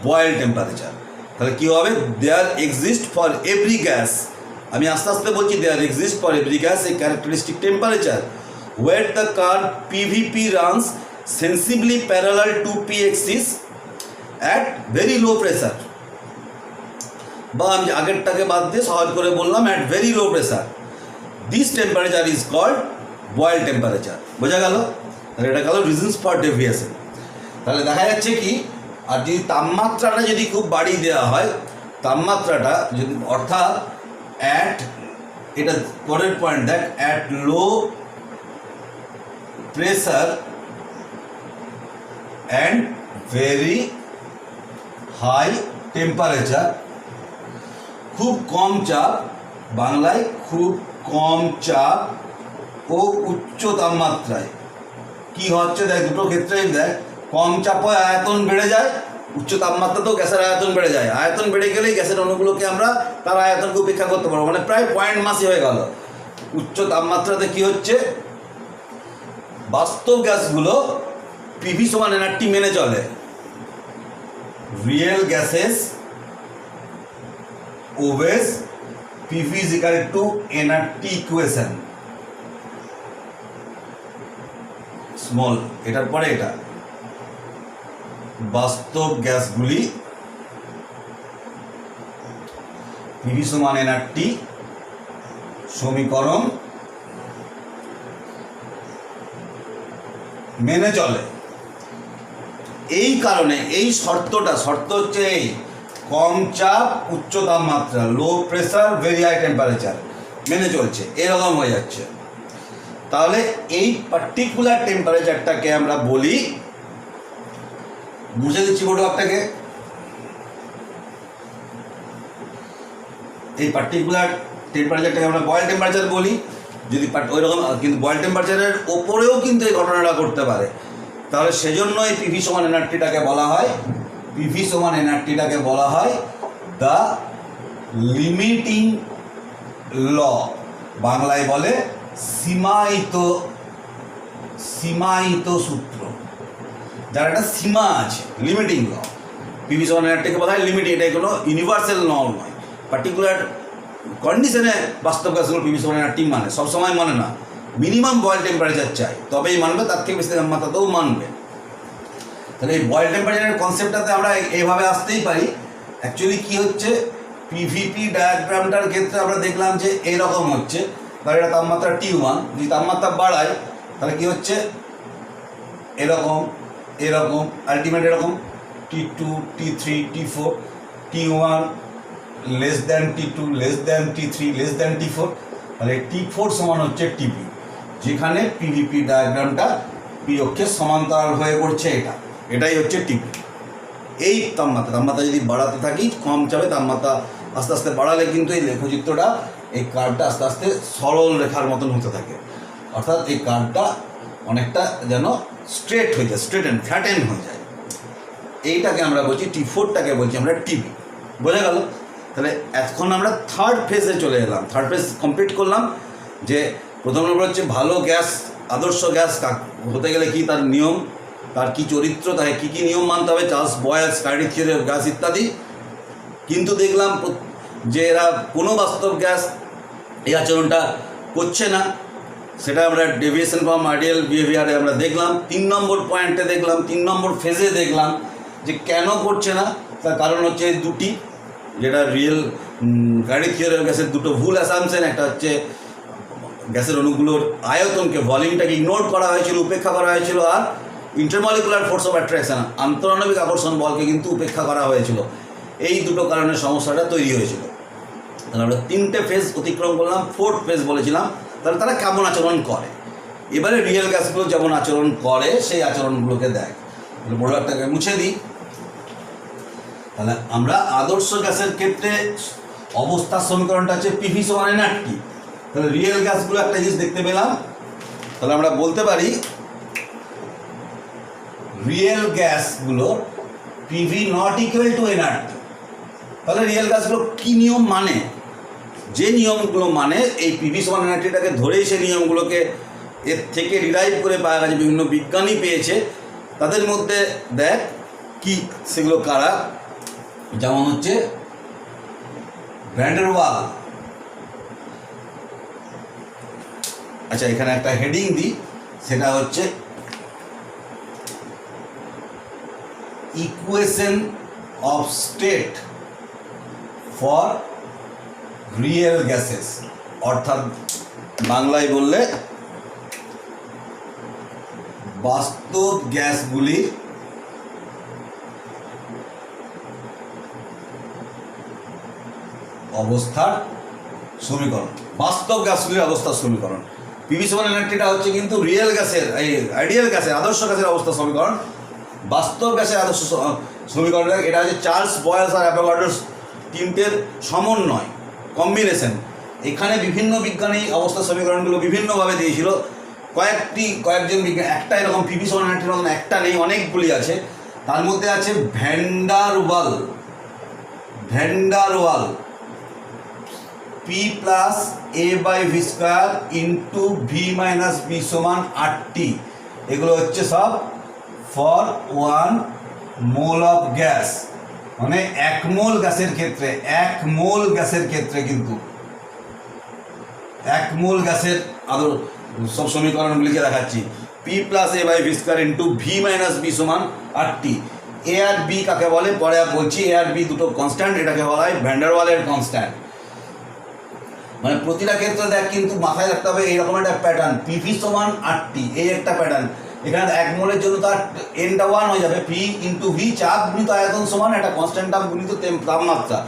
boil temperature. তাহলে কি হবে, there exists for every gas, আমি আস্তে আস্তে বলছি, there exists for every gas a characteristic temperature where the curve PVP runs sensibly parallel to P axis at very low pressure, বা আমি আগেরটাকে বাদ দিয়ে সহজ করে বললাম at very low pressure. This temperature is called boil temperature. বোঝা গেল? তাহলে এটা গেল reasons for deviation. তাহলে দেখা যাচ্ছে কি, আর যদি তাপমাত্রাটা যদি খুব বাড়িয়ে দেওয়া হয়, তাপমাত্রাটা যদি অর্থাৎ অ্যাট, এটা পরের পয়েন্ট দেখ, at low pressure and very high temperature, খুব কম চাপ, বাংলায় খুব কম চাপ ও উচ্চ তাপমাত্রায় কি হচ্ছে দেখ, দুটো ক্ষেত্রেই দেখ, কম চাপে আয়তন বেড়ে যায়, উচ্চ তাপমাত্রাতেও গ্যাসের আয়তন বেড়ে যায়। আয়তন বেড়ে গেলেই গ্যাসের অণুগুলোকে আমরা তার আয়তনকে উপেক্ষা করতে পারবো, মানে প্রায় পয়েন্ট মাসি হয়ে গেল। উচ্চ তাপমাত্রাতে কি হচ্ছে, বাস্তব গ্যাসগুলো পিভি সমান এনআরটি মেনে চলে, real gases obeys PV is equal to nRT equation, small, এটার পরে এটা, বাস্তব গ্যাসগুলি পিভি সমান এনআরটি সমীকরণ মেনে চলে। এই কারণে এই শর্ত হচ্ছে এই কম চাপ উচ্চ তাপমাত্রা, low pressure very high temperature মেনে চলছে, এরকম হয়ে যাচ্ছে। তাহলে এই পার্টিকুলার টেম্পারেচারটাকে আমরা বলি, বুঝে দিচ্ছি বোর্ডওয়ার্কটাকে, এই পার্টিকুলার টেম্পারেচারটাকে আমরা বয়েল টেম্পারেচার বলি। যদি ওইরকম, কিন্তু বয়েল টেম্পারেচারের ওপরেও কিন্তু এই ঘটনাটা করতে পারে, তাহলে সেজন্য এই পিভি সমান এনআরটিটাকে বলা হয়, পিভি সমান এনআরটিটাকে বলা হয় দ্য লিমিটিং ল, বাংলায় বলে সীমায়িত সূত্র, যার একটা সীমা আছে, লিমিটিং ল। পিভি সমান এনআরটিকে বলা হয় লিমিটিং, এটাই কোনো ইউনিভার্সাল ল নয়, পার্টিকুলার কন্ডিশনে বাস্তব গ্যাসগুলো পিভি সমান এনআরটি মানে, সবসময় মানে না, মিনিমাম বয়েল টেম্পারেচার চাই তবেই মানবে, তার থেকে বেশি তাপমাত্রাতেও মানবে। তাহলে এই বয়েল টেম্পারেচারের কনসেপ্টটাতে আমরা এইভাবে আসতেই পারি। অ্যাকচুয়ালি কী হচ্ছে, পিভিপি ডায়াগ্রামটার ক্ষেত্রে আমরা দেখলাম যে এরকম হচ্ছে, তাহলে এটা তাপমাত্রা T1, যদি তাপমাত্রা বাড়ায় তাহলে কী হচ্ছে, এরকম এরকম আলটিমেট এরকম T2 T3 T4, T1 less than T2 less than T3 less than T4, তাহলে T4 সমান হচ্ছে টিপি, যেখানে পিভিপি ডায়াগ্রামটা পি অক্ষের সমান্তরাল হয়ে পড়ছে, এটাই হচ্ছে টিপি। এই তাপমাত্রা যদি বাড়াতে থাকি কম যাবে, তাপমাত্রা আস্তে আস্তে বাড়ালে কিন্তু এই লেখচিত্রটা, এই কার্ভটা আস্তে আস্তে সরল রেখার মতন হতে থাকে, অর্থাৎ এই কার্ভটা অনেকটা যেন স্ট্রেট হয়ে যায়, স্ট্রেট অ্যান্ড ফ্ল্যাটেন হয়ে যায়। এইটাকে আমরা বলছি T4টাকে বলছি আমরা টিপি। বোঝা গেল? তাহলে এখন আমরা থার্ড ফেজে চলে এলাম। থার্ড ফেজ কমপ্লিট করলাম, যে প্রথম নম্বর হচ্ছে ভালো গ্যাস, আদর্শ গ্যাস হতে গেলে কি তার নিয়ম, তার কি চরিত্র, তাকে কী কী নিয়ম মানতে হবে, চার্লস বয়েল, স্কাইরিক থিওরি অফ গ্যাস ইত্যাদি। কিন্তু দেখলাম যে এরা কোনো বাস্তব গ্যাস এই আচরণটা করছে না, সেটা আমরা ডেভিয়েশন ফ্রম আইডিয়াল বিহেভিয়ারে আমরা দেখলাম। 3 নম্বর পয়েন্টে দেখলাম, 3 নম্বর ফেজে দেখলাম যে কেন করছে না, তার কারণ হচ্ছে দুটি, যেটা রিয়েল স্কাইরিক থিওরি অফ গ্যাসের দুটো ভুল অ্যাসাম্পশন। একটা হচ্ছে গ্যাসের অণুগুলোর আয়তনকে, ভলিউমটাকে ইগনোর করা হয়েছিল, উপেক্ষা করা হয়েছিল, আর ইন্টারমলিকুলার ফোর্স অফ অ্যাট্রাকশন, আন্তঃআণবিক আকর্ষণ বলকে কিন্তু উপেক্ষা করা হয়েছিল। এই দুটো কারণে সমস্যাটা তৈরি হয়েছিল। তাহলে আমরা 3টে ফেজ অতিক্রম করলাম, 4th ফেজ বলেছিলাম। তাহলে তারা কেমন আচরণ করে, এবারে রিয়েল গ্যাসগুলো যেমন আচরণ করে সেই আচরণগুলোকে দেখ। তাহলে প্রোডাক্টটাকে মুছে দিই। তাহলে আমরা আদর্শ গ্যাসের ক্ষেত্রে অবস্থার সমীকরণটা হচ্ছে পিভি সমান এনআরটি। তাহলে রিয়েল গ্যাসগুলো একটা জিনিস দেখতে পেলাম, তাহলে আমরা বলতে পারি রিয়েল গ্যাসগুলো PV not equal to nRT. তাহলে রিয়েল গ্যাসগুলো কী নিয়ম মানে, যে নিয়মগুলো মানে এই পিভি সমান এনআরটিটাকে ধরেই সেই নিয়মগুলোকে এর থেকে ডিরাইভ করে পাওয়া গেছে, বিভিন্ন বিজ্ঞানী পেয়েছে। তাদের মধ্যে দেখ কি সেগুলো কারা, যেমন হচ্ছে ভ্যান ডের ওয়াল। আচ্ছা, এখানে একটা হেডিং দিই, সেটা হচ্ছে equation of state for real gases, অর্থাৎ বাংলায় বললে বাস্তব গ্যাসগুলির অবস্থার সমীকরণ। বাস্তব গ্যাসগুলির অবস্থার সমীকরণ। পিভি সমান এনআরটিটা হচ্ছে কিন্তু রিয়েল গ্যাসের, এই আইডিয়াল গ্যাসের, আদর্শ গ্যাসের অবস্থা সমীকরণ। বাস্তব গ্যাসের আদর্শ সমীকরণ এটা হচ্ছে চার্লস বয়েলস আর অ্যাভোগাড্রোর তিনটের সমন্বয়, কম্বিনেশন। এখানে বিভিন্ন বিজ্ঞানী অবস্থা সমীকরণগুলো বিভিন্নভাবে দিয়েছিল। কয়েকজন বিজ্ঞানী, একটা এরকম পিভি সমান এনআরটির মতন একটা নেই, অনেকগুলি আছে। তার মধ্যে আছে van der Waal P plus A by V square into V minus B সমান RT। এগুলো হচ্ছে সব ফর 1 মোল অফ গ্যাস, মানে 1 মোল গ্যাসের ক্ষেত্রে, 1 মোল গ্যাসের ক্ষেত্রে কিন্তু 1 মোল গ্যাসের আদর সব সমীকরণগুলিকে দেখাচ্ছি। P plus A by V square into V minus B সমান RT। A আর B কাকে বলে পরে বলছি। A আর B দুটো কনস্ট্যান্ট, এটাকে বলা হয় ভ্যান ডের ওয়ালের কনস্ট্যান্ট। মানে প্রতিটা ক্ষেত্রে দেখ কিন্তু মাথায় রাখতে হবে এইরকম একটা প্যাটার্ন, পিভি সমান RT, এই একটা প্যাটার্ন। এখানে 1 মোলের জন্য তার এনটা 1 হয়ে যাবে, পি ইন্টু ভি, চাপ গুণিত আয়তন সমান একটা কনস্ট্যান্ট চাপ গুণিত তাপমাত্রা,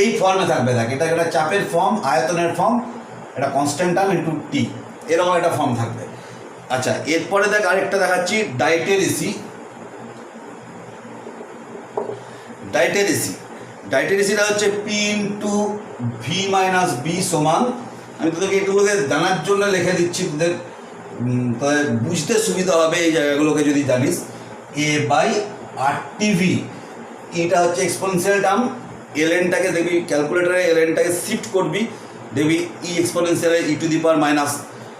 এই ফর্মে থাকবে। দেখ এটা একটা চাপের ফর্ম, আয়তনের ফর্ম, এটা কনস্ট্যান্ট টার্ম ইন্টু টি, এরকম একটা ফর্ম থাকবে। আচ্ছা, এরপরে দেখ আরেকটা দেখাচ্ছি, ডাইটেরিসিটা হচ্ছে P into V minus B সমান, আমি তোদেরকে এগুলোকে জানার জন্য লিখে দিচ্ছি, তোদের বুঝতে সুবিধা হবে এই জায়গাগুলোকে যদি জানিস। এ বাই RTV, এটা হচ্ছে এক্সপোনেনশিয়াল টার্ম। এলএনটাকে দেখবি ক্যালকুলেটারে, এলএনটাকে শিফট করবি, দেখবি ই এক্সপোনেনশিয়ালে ই টু দি পাওয়ার মাইনাস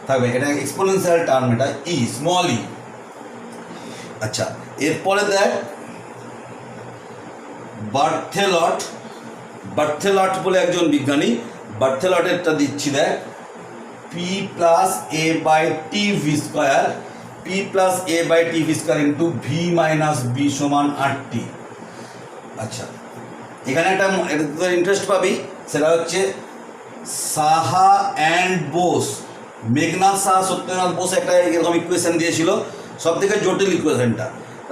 থাকবে, এটা এক্সপোনেনশিয়াল টার্ম, এটা ই স্মল ই। আচ্ছা, এরপরে দেখ বার্থেলট বলে একজন বিজ্ঞানী, বার্থেলটেরটা দিচ্ছি দেখ, P plus A by T V square. P P plus A by T V square into V minus B সমান আর টি। আচ্ছা, এখানে একটা ইন্টারেস্ট পাবি, সেটা হচ্ছে সাহা অ্যান্ড বোস, মেঘনাথ সাহা সত্যনাথ বোস একটা এরকম ইকুয়েশন দিয়েছিল, সব থেকে জটিল ইকুয়েশনটা।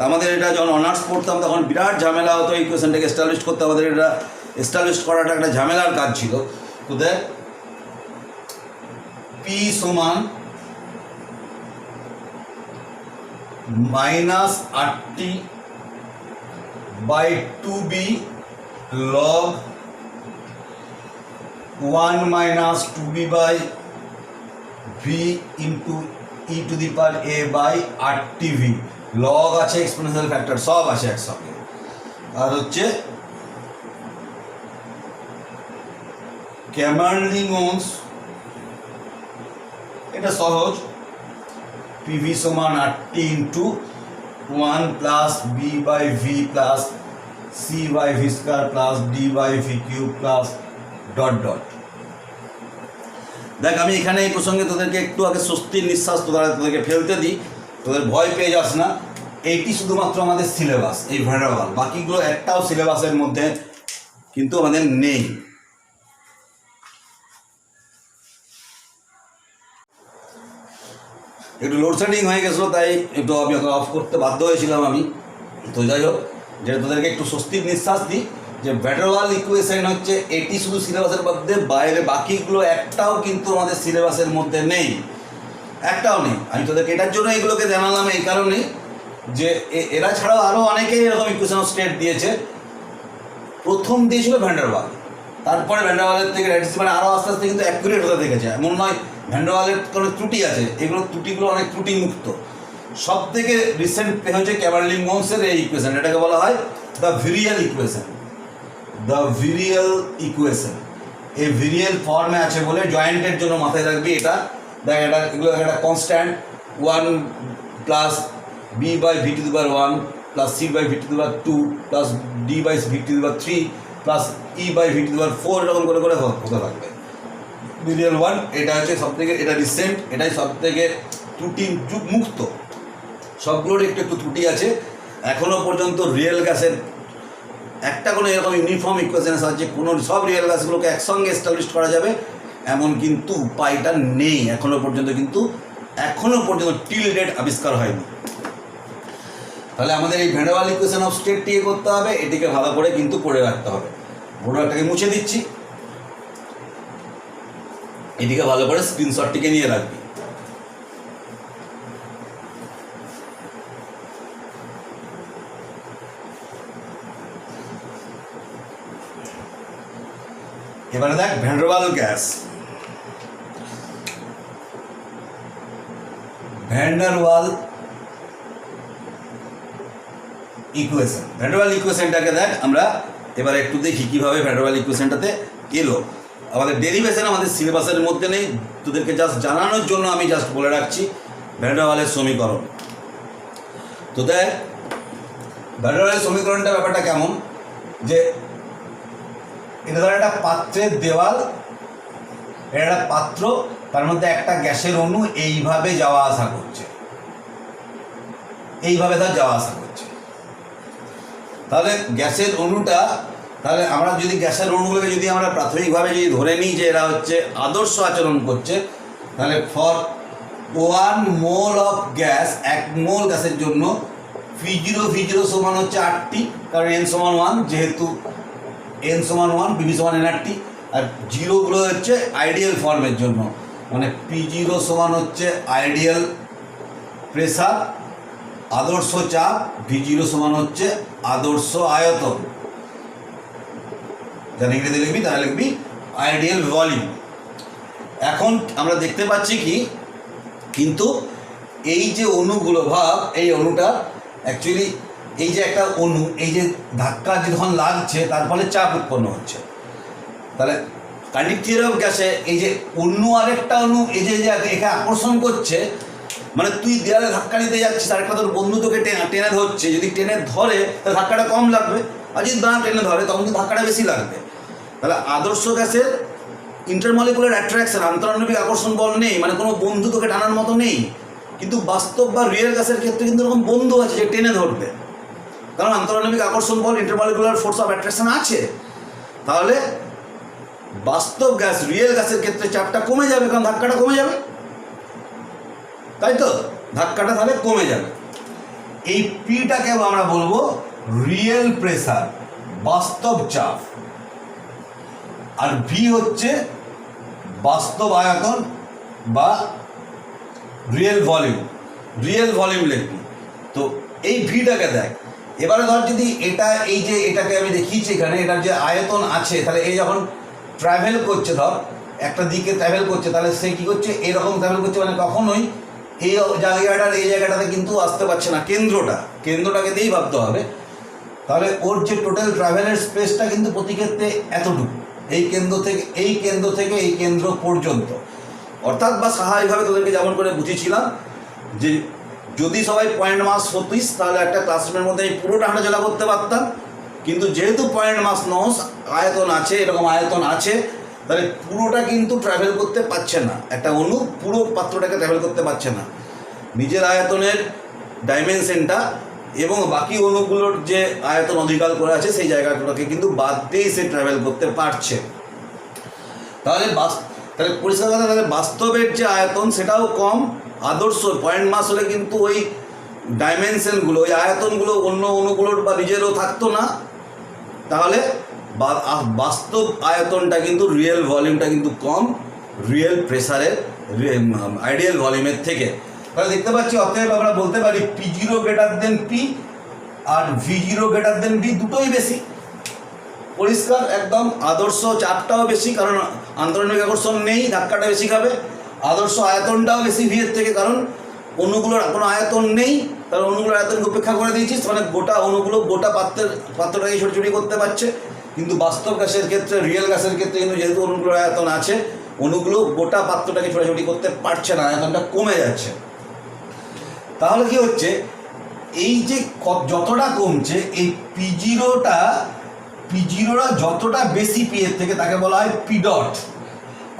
আমাদের এটা যখন অনার্স পড়তাম তখন বিরাট ঝামেলা হতো এই ইকুয়েশনটাকে এস্টাবলিশ করতে, আমাদের এটা এস্টাবলিশ করাটা একটা ঝামেলার কাজ ছিল। তো দেখ, পি সমান minus R T by 2b log 1 minus 2b by v into e to the power a by rtv, log আছে, এক্সপোনেনশিয়াল ফ্যাক্টর সব আছে একসঙ্গে। আর হচ্ছে ক্যামারলিং-ওহমস, এটা সহজ, pv সমান rt into 1 plus b by v plus c by v square plus d by v cube plus dot dot. দেখ, আমি এখানে এই প্রসঙ্গে তোদেরকে একটু আগে স্বস্তির নিঃশ্বাস তোদেরকে ফেলতে দিই, তোদের ভয় পেয়ে যাস না। এইটি শুধুমাত্র আমাদের সিলেবাস, এই ভ্যারাবল, বাকিগুলো একটাও সিলেবাসের মধ্যে কিন্তু আমাদের নেই। একটু লোডশেডিং হয়ে গেছিলো, তাই একটু অফ করতে বাধ্য হয়েছিলাম আমি। তো যাই হোক, যেটা তোদেরকে একটু স্বস্তির নিঃশ্বাস দিই যে ভ্যাডারওয়াল ইকুয়েশন হচ্ছে এটি শুধু সিলেবাসের মধ্যে, বাইরে বাকিগুলো একটাও কিন্তু আমাদের সিলেবাসের মধ্যে নেই, একটাও নেই। আমি তোদেরকে এটার জন্য এগুলোকে জানালাম এই কারণেই যে এরা ছাড়াও আরও অনেকেই এরকম ইকুয়েশন অফ স্টেট দিয়েছে। প্রথম দিয়েছিল ভ্যান্ডারওয়াল, তারপরে ভ্যান্ডারওয়ালের থেকে মানে আরও আস্তে আস্তে কিন্তু অ্যাকুরেট হতে দেখেছে। এমন নয় ভ্যান্ডারওয়ালের কোনো ত্রুটি আছে, এগুলো ত্রুটিগুলো অনেক ত্রুটিমুক্ত। সব থেকে রিসেন্ট হচ্ছে ক্যামারলিং-ওহমসের এই ইকুয়েশন, এটাকে বলা হয় the virial equation. The virial equation এই ভিরিয়াল ফর্মে আছে বলে জয়েন্টের জন্য মাথায় রাখবি এটা। দেখ, এটা এগুলো একটা constant 1 plus B by V to the power 1 plus C by V to the power 2 plus D by V to the power 3 plus E by V to the power 4, এরকম করে করে হতে থাকবে। ভিরিয়াল 1 এটা হচ্ছে সব থেকে, এটা রিসেন্ট, এটাই সব থেকে ত্রুটি মুক্ত। সবগুলোর একটু একটু ত্রুটি আছে। এখনও পর্যন্ত রিয়েল গ্যাসের একটা কোনো এরকম ইউনিফর্ম ইকুয়েশনের সাহায্যে কোনো সব রিয়েল গ্যাসগুলোকে একসঙ্গে এস্টাবলিশ করা যাবে এমন কিন্তু উপায়টা নেই এখনও পর্যন্ত, কিন্তু এখনও পর্যন্ত টিল ডেট আবিষ্কার হয়নি। তাহলে আমাদের এই ভ্যাডারওয়াল ইকুয়েশন অফ স্টেটটিকে করতে হবে, এটিকে ভালো করে কিন্তু পড়ে রাখতে হবে। বোর্ডটাকে মুছে দিচ্ছি, এটিকে ভালো করে স্ক্রিনশটটিকে নিয়ে রাখবি। এবারে দেখ van der Waal gas, van der Waal equation, van der Waal ইকুয়েশনটাকে দেখ আমরা এবারে একটু দেখি কীভাবে ভ্যান্ডারওয়াল ইকুয়েশনটাতে এলো। আমাদের ডেরিভেশন আমাদের সিলেবাসের মধ্যে নেই, তোদেরকে জাস্ট জানানোর জন্য আমি জাস্ট বলে রাখছি ভ্যান্ডারওয়ালের সমীকরণ। তো দেখ, ভ্যান্ডারওয়ালের সমীকরণটা ব্যাপারটা কেমন, যে এটা ধর একটা পাত্রের দেওয়াল, এটা একটা পাত্র, তার মধ্যে একটা গ্যাসের অণু এইভাবে যাওয়া আসা করছে, এইভাবে ধর যাওয়া আসা করছে। তাহলে গ্যাসের অণুটা, তাহলে আমরা যদি গ্যাসের অণুগুলোকে যদি আমরা প্রাথমিকভাবে যদি ধরে নিই যে এরা হচ্ছে আদর্শ আচরণ করছে, তাহলে for 1 mole of gas, 1 mole গ্যাসের জন্য V0 সমান হচ্ছে RT, কারণ n সমান 1, যেহেতু n সমান 1, BB সমান nRT। আর জিরোগুলো হচ্ছে আইডিয়াল ফর্মের জন্য, মানে P0 সমান হচ্ছে আইডিয়াল প্রেসার, আদর্শ চাপ, V0 সমান হচ্ছে আদর্শ আয়তন। যা ইংরেজি লিখবি তাহলে লিখবি আইডিয়াল ভলিউম। এখন আমরা দেখতে পাচ্ছি কি, কিন্তু এই যে অণুগুলো ভাব, এই অণুটা অ্যাকচুয়ালি এই যে একটা অণু, এই যে ধাক্কা যখন লাগছে তার ফলে চাপ উৎপন্ন হচ্ছে। তাহলে কন্ডাক্টিভিটি অফ গ্যাসে এই যে অন্য আরেকটা অণু এই যে একে আকর্ষণ করছে, মানে তুই দেয়ালে ধাক্কা নিতে যাচ্ছিস, আরেকটা তোর বন্ধু তোকে টেনে ধরছে, যদি টেনে ধরে তাহলে ধাক্কাটা কম লাগবে, আর যদি না টেনে ধরে তখন কিন্তু ধাক্কাটা বেশি লাগবে। তাহলে আদর্শ গ্যাসের ইন্টারমলিকুলার অ্যাট্রাকশন, আন্তরাণবিক আকর্ষণ বল নেই, মানে কোনো বন্ধু তোকে টানার মতো নেই, কিন্তু বাস্তব বা রিয়েল গ্যাসের ক্ষেত্রে কিন্তু এরকম বন্ধু আছে যে টেনে ধরবে, কারণ আন্তঃআণবিক আকর্ষণ বল, ইন্টারমলিকুলার ফোর্স অফ অ্যাট্রাকশন আছে। তাহলে বাস্তব গ্যাস রিয়েল গ্যাসের ক্ষেত্রে চাপটা কমে যাবে, কারণ ধাক্কাটা কমে যাবে, তাই তো? ধাক্কাটা তাহলে কমে যাবে। এই পিটাকে আমরা বলবো রিয়েল প্রেসার, বাস্তব চাপ, আর ভি হচ্ছে বাস্তব আয়তন বা রিয়েল ভলিউম। রিয়েল ভলিউম লিখবি। তো এই ভিটাকে দেখ, এবারে ধর যদি এটা, এই যে এটাকে আমি দেখিয়েছি এখানে, এটার যে আয়তন আছে, তাহলে এই যখন ট্রাভেল করছে, ধর একটা দিকে ট্রাভেল করছে, তাহলে সে কী করছে, এরকম ট্রাভেল করছে, মানে কখনোই এই জায়গাটার এই জায়গাটাতে কিন্তু আসতে পারছে না, কেন্দ্রটাকে দিয়েই ভাবতে হবে। তাহলে ওর যে টোটাল ট্রাভেলের স্পেসটা কিন্তু প্রতি ক্ষেত্রে এতটুকু, এই কেন্দ্র থেকে এই কেন্দ্র পর্যন্ত। অর্থাৎ বা স্বাভাবিকভাবে তোদেরকে যেমন করে বুঝেছিলাম যে যদি সবাই পয়েন্ট মাস হতিস, তাহলে একটা ক্লাসরুমের মধ্যে আমি পুরোটা হাঁটাচলা করতে পারতাম, কিন্তু যেহেতু পয়েন্ট মাস নস, আয়তন আছে, এরকম আয়তন আছে, তাহলে পুরোটা কিন্তু ট্রাভেল করতে পারছে না, একটা অণু পুরো পাত্রটাকে ট্রাভেল করতে পারছে না। নিজের আয়তনের ডাইমেনশনটা এবং বাকি অণুগুলোর যে আয়তন অধিকার করে আছে সেই জায়গাগুলোকে কিন্তু বাদ দিয়েই সে ট্রাভেল করতে পারছে। তাহলে পরিষ্কার কথা, তাহলে বাস্তবের যে আয়তন সেটাও কম, আদর্শ পয়েন্ট মাস হলে কিন্তু ওই ডাইমেনশনগুলো, ওই আয়তনগুলো অন্য অণুগুলোর বা নিজেরও থাকতো না। তাহলে বাস্তব আয়তনটা কিন্তু রিয়েল ভলিউমটা কিন্তু কম রিয়েল প্রেসারের আইডিয়াল ভলিউমের থেকে। তাহলে দেখতে পাচ্ছি, অতএব আমরা বলতে পারি P0 greater than P R V0 greater than V, দুটোই বেশি। পরিষ্কার একদম। আদর্শ চাপটাও বেশি, কারণ আন্তঃআণবিক আকর্ষণ নেই, ধাক্কাটা বেশি খাবে। আদর্শ আয়তনটাও বেশি ভি এর থেকে, কারণ অণুগুলোর কোনো আয়তন নেই, তাহলে অণুগুলোর আয়তনকে উপেক্ষা করে দিয়েছিস, মানে গোটা অণুগুলো গোটা পাত্রটাকে ছোটাছুটি করতে পারছে। কিন্তু বাস্তব গ্যাসের ক্ষেত্রে, রিয়েল গ্যাসের ক্ষেত্রে কিন্তু যেহেতু অণুগুলোর আয়তন আছে, অণুগুলো গোটা পাত্রটাকে ছোটাছুটি করতে পারছে না, আয়তনটা কমে যাচ্ছে। তাহলে কি হচ্ছে, এই যে যতটা কমছে, এই P0টা যতটা বেশি পি এর থেকে তাকে বলা হয় পি ডট,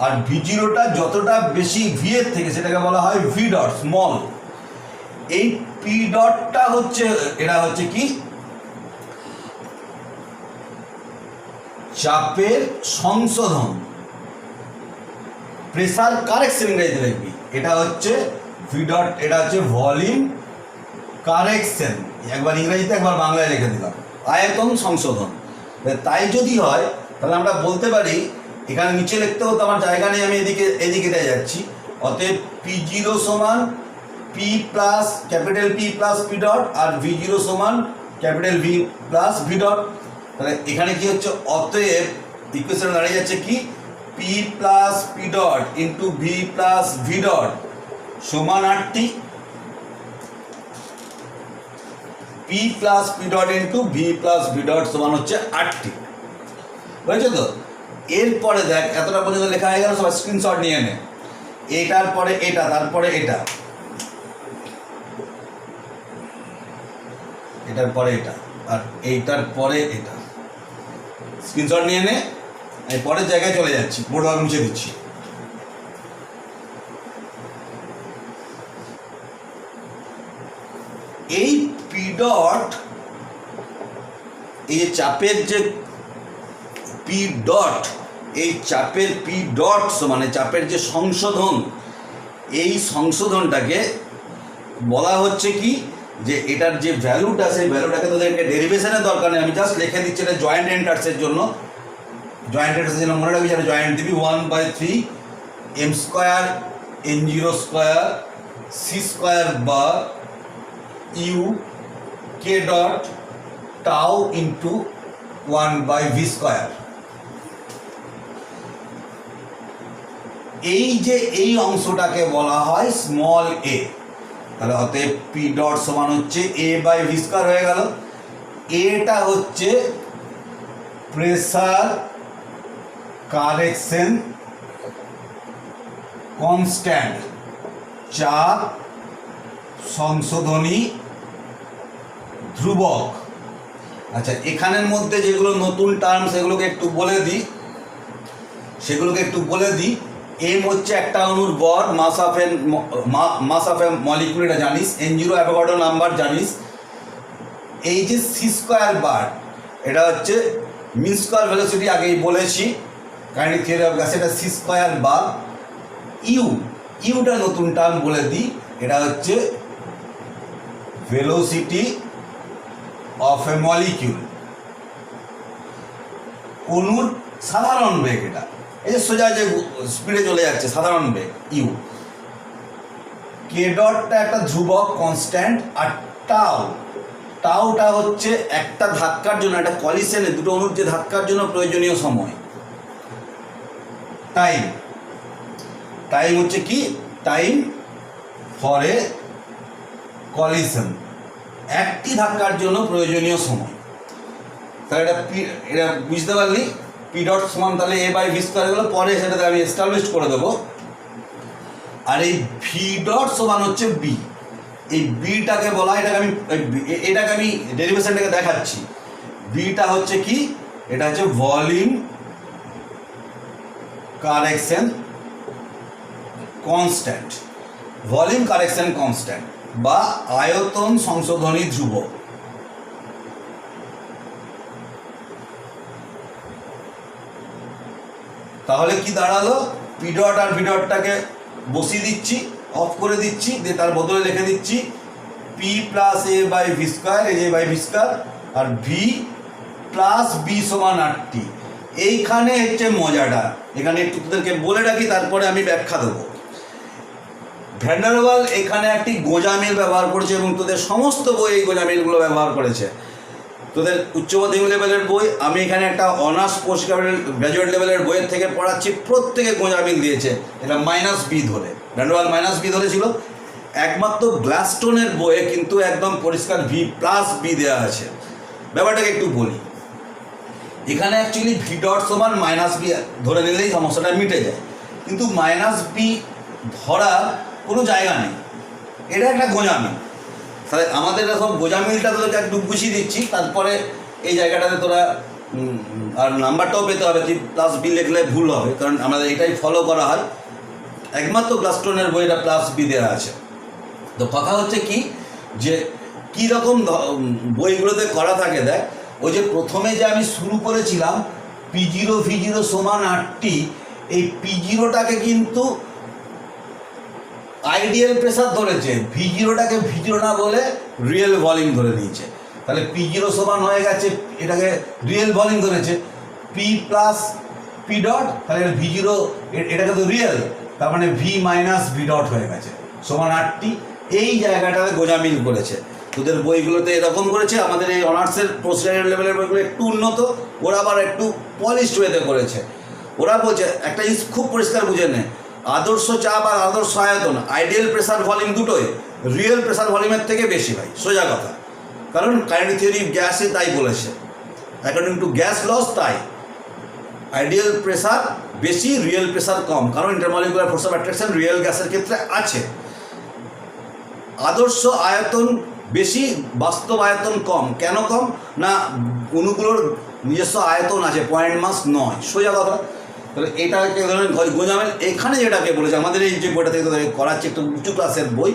আর V0টা যতটা বেশি ভি এর থেকে সেটাকে বলা হয় ভি ডট স্মল। এই পি ডটটা হচ্ছে, এটা হচ্ছে কি, চাপের সংশোধন, প্রেসার কারেকশন ইংরেজিতে লিখবি। এটা হচ্ছে ভি ডট, এটা হচ্ছে ভলিউম কারেকশন, একবার ইংরেজিতে একবার বাংলায় লিখে দিলাম, আয়তন সংশোধন। তাই যদি হয় তাহলে আমরা বলতে পারি, এখানে নিচে লিখতে হতো, আমার জায়গা নেই, আমি এদিকে যাচ্ছি। অতএব P0 সমান P plus capital P plus P dot, আর V0 সমান capital V plus V dot. তাহলে এখানে কি হচ্ছে, অতএব ইকুয়েশন দাঁড়িয়ে যাচ্ছে কি, P plus P dot into V plus V dot সমান 8টি, P plus P dot into V plus V dot সমান হচ্ছে 8টি। বুঝেছো তো? এরপরে দেখ, এতটা পর্যন্ত লেখা হয়ে গেল, সবাই স্ক্রিনশট নিয়ে নে। এটার পরে এটা, তারপরে এটা, এটার পরে এটা, আর এইটার পরে এটা, স্ক্রিনশট নিয়ে নে। আমি পরের জায়গায় চলে যাচ্ছি, বোর্ড মুছে দিচ্ছি। এই পি ডট, এই যে চাপের যে পি ডট, এই চাপের পি ডট মানে চাপের যে সংশোধন, এই সংশোধনটাকে বলা হচ্ছে কি, যে এটার যে ভ্যালুটা, সেই ভ্যালুটাকে তোদেরকে ডেরিভেশনের দরকার নেই, আমি জাস্ট লিখে দিচ্ছি। এটা জয়েন্ট এন্টার্সের জন্য, মনে রাখবি, যেটা জয়েন্ট দিবি 1/3 m square n0 square C square বা U K dot tau into 1/v square. এই যে এই অংশটাকে বলা হয় স্মল এ। তাহলে অতএব পি ডট সমান হচ্ছে a/v স্কোয়ার হয়ে গেল। এটা হচ্ছে প্রেসার কারেকশন কনস্ট্যান্ট, চাপ সংশোধনী ধ্রুবক। আচ্ছা, এখানের মধ্যে যেগুলো নতুন টার্ম সেগুলোকে একটু বলে দিই। এম হচ্ছে একটা অণুর ভর, মাস অফ এ মলিকিউল, এটা জানিস। N0 অ্যাভোগাড্রো নাম্বার জানিস। এই যে সি স্কোয়ার বার, এটা হচ্ছে মিন স্কোয়ার ভেলোসিটি, আগেই বলেছি কাইনেটিক থিওরি অফ গ্যাস, এটা সি স্কোয়ার বার। ইউটা নতুন টার্ম বলে দিই, এটা হচ্ছে ভেলোসিটি অফ এ মলিকিউল, অণুর সাধারণ বেগ। এটা এই যে সোজা যে স্পিডে চলে যাচ্ছে সাধারণ বেগ ইউ। কে ডটটা একটা ধ্রুবক কনস্ট্যান্ট, আর টাউটা হচ্ছে একটা ধাক্কার জন্য, একটা কলিশনে দুটো অণুর যে ধাক্কার জন্য প্রয়োজনীয় সময়। টাইম হচ্ছে কি, টাইম ফর এ কলিশন, একটি ধাক্কার জন্য প্রয়োজনীয় সময়। তাহলে এটা বুঝতে পারলি, পি ডট সমান তাহলে এ বাই ভি স্কোয়ার গেলো, পরে সেটাতে আমি এস্টাবলিশ করে দেবো। আর এই ভি ডট সমান হচ্ছে বি, এই বিটাকে বলা, এটাকে আমি ডেরিভেশনটাকে দেখাচ্ছি। বিটা হচ্ছে কি, এটা হচ্ছে volume correction constant, volume correction constant বা আয়তন সংশোধনী ধ্রুবক। তাহলে কি দাঁড়ালো, পি ডট আর ভি ডটটাকে বসিয়ে দিচ্ছি, অফ করে দিচ্ছি, দিয়ে তার বদলে লিখে দিচ্ছি P plus A by V square, A by V square, আর ভি প্লাস বি সমান আর টি। এইখানে হচ্ছে মজাটা, এখানে একটু তোদেরকে বলে রাখি, তারপরে আমি ব্যাখ্যা দেবো। ভ্যান ডার ওয়াল এখানে একটি গোঁজামিল ব্যবহার করেছে, এবং তোদের সমস্ত বই এই গোঁজামিলগুলো ব্যবহার করেছে। তোদের উচ্চ মাধ্যমিক লেভেলের বই, আমি এখানে একটা অনার্স পোস্ট গ্র্যাজুয়েট লেভেলের বইয়ের থেকে পড়াচ্ছি, প্রত্যেকে গোঁজামিল দিয়েছে এটা মাইনাস বি ধরে, ভ্যান ডার ওয়াল মাইনাস বি ধরেছিল। একমাত্র গ্লাসস্টোনের বইয়ে কিন্তু একদম পরিষ্কার ভি প্লাস বি দেওয়া আছে। ব্যাপারটাকে একটু বলি, এখানে অ্যাকচুয়ালি ভি ডট সমান মাইনাস বি ধরে নিলেই সমস্যাটা মিটে যায়, কিন্তু মাইনাস বি ধরার কোনো জায়গা নেই, এটা একটা গোঁজামিল। তাহলে আমাদের সব গোঁজামিলটা তোদেরকে একটু বুঝিয়ে দিচ্ছি, তারপরে এই জায়গাটাতে তোরা আর নাম্বারটাও পেতে হবে, তুই প্লাস বি লিখলে ভুল হবে, কারণ আমাদের এটাই ফলো করা হয়। একমাত্র গ্লাসস্টোনের বইটা প্লাস বি দেওয়া আছে। তো কথা হচ্ছে কি, যে কীরকম বইগুলোতে করা থাকে, দেখ ওই যে প্রথমে যে আমি শুরু করেছিলাম P0 V0 সমান 8T, এই P0টাকে কিন্তু আইডিয়াল প্রেসার ধরেছে, V0টাকে V0 না বলে রিয়েল ভলিউম ধরে নিয়েছে। তাহলে P0 সমান হয়ে গেছে, এটাকে রিয়েল ভলিউম ধরেছে, P প্লাস পি ডট, তাহলে V0 এটাকে তো রিয়েল, তার মানে V মাইনাস ভি ডট হয়ে গেছে সমান 8T। এই জায়গাটাতে গোঁজামিল করেছে, তোদের বইগুলোতে এরকম করেছে। আমাদের এই অনার্সের পোস্ট গ্রাজুয়েট লেভেলের বইগুলো একটু উন্নত, ওরা আবার একটু পলিশড ওয়েতে করেছে। ওরা বলছে একটা জিনিস খুব পরিষ্কার বুঝে নেয়, আদর্শ চাপ আর আদর্শ আয়তন, আইডিয়াল প্রেসার ভলিউম দুটোই রিয়েল প্রেসার ভলিউমের থেকে বেশি ভাই, সোজা কথা। কারণ কাইনেটিক থিওরি গ্যাসে তাই বলেছে, অ্যাকর্ডিং টু গ্যাস লস তাই আইডিয়াল প্রেসার বেশি, রিয়েল প্রেসার কম, কারণ intermolecular force of attraction real গ্যাসের ক্ষেত্রে আছে। আদর্শ আয়তন বেশি, বাস্তব আয়তন কম। কেন কম না, অণুগুলোর নিজস্ব আয়তন আছে, পয়েন্ট মাস নয়, সোজা কথা। তাহলে এটা এক ধরনের গোঁজামিল। এখানে যেটাকে বলেছে, আমাদের এই যে বইটা থেকে করাচ্ছি, একটু উঁচু ক্লাসের বই,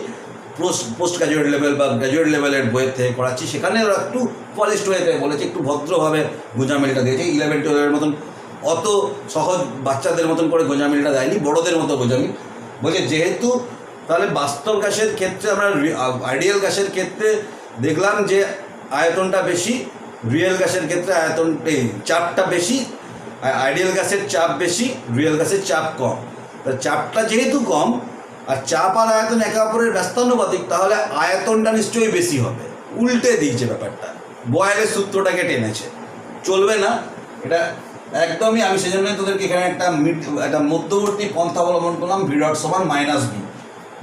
পোস্ট গ্র্যাজুয়েট লেভেল বা গ্র্যাজুয়েট লেভেলের বইয়ের থেকে করাচ্ছি, সেখানে ওরা একটু পলিশড ওয়েতে বলেছে, একটু ভদ্রভাবে গোঁজামিলটা দিয়েছে। 11-12 মতন অত সহজ বাচ্চাদের মতন করে গোঁজামিলটা দেয়নি, বড়োদের মতো গোঁজামিল বলছে। যেহেতু তাহলে বাস্তব গ্যাসের ক্ষেত্রে আমরা আইডিয়াল গ্যাসের ক্ষেত্রে দেখলাম যে আয়তনটা বেশি, রিয়েল গ্যাসের ক্ষেত্রে চাপটা বেশি, আইডিয়াল গ্যাসের চাপ বেশি, রিয়েল গ্যাসের চাপ কম। তা চাপটা যেহেতু কম আর চাপ আর আয়তন একে অপরের ব্যস্তানুপাতিক, তাহলে আয়তনটা নিশ্চয়ই বেশি হবে। উল্টে দিয়েছে ব্যাপারটা, বয়েলের সূত্রটাকে টেনেছে, চলবে না এটা একদমই। আমি সেই জন্যই তোদেরকে এখানে একটা মধ্যবর্তী পন্থা অবলম্বন করলাম, ভি ডট সমান মাইনাস বি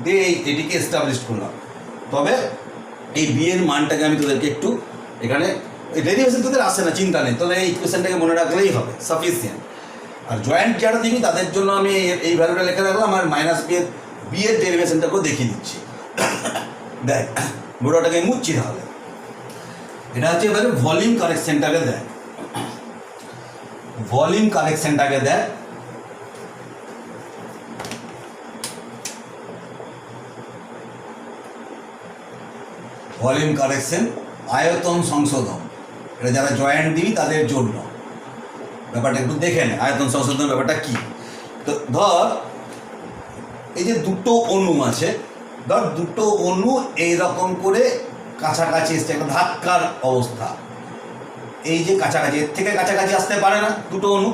দিয়ে এটিকে এস্টাবলিশ করলাম। তবে এই বি এর মানটাকে আমি তোদেরকে একটু এখানে, ডেরিভেশন তোদের আসে না, চিন্তা নেই, তোদের এই ইকুয়েশনটাকে মনে রাখলেই হবে, সাফিসিয়েন্ট। আর জয়েন্ট যারা দিবি তাদের জন্য আমি এই ভ্যালুটা লেখা রাখলাম, আর মাইনাস বি এর ডেরিভেশনটাকেও দেখিয়ে দিচ্ছি। দেখ গোটাটাকে মুচ্ছি, তাহলে এটা হচ্ছে এবারে ভলিউম কারেকশনটাকে দেয়, ভলিউম কারেকশনটাকে দেয়। ভলিউম কারেকশন, আয়তন সংশোধন, এটা যারা জয়েন্ট দিই তাদের জন্য। ব্যাপারটা একটু দেখে নে আয়তন সংশোধন ব্যাপারটা কী। তো ধর এই যে দুটো অণু আছে, ধর দুটো অণু এইরকম করে কাছাকাছি এসছে, একটা ধাক্কার অবস্থা, এই যে কাছাকাছি, এর থেকে কাছাকাছি আসতে পারে না দুটো অণু,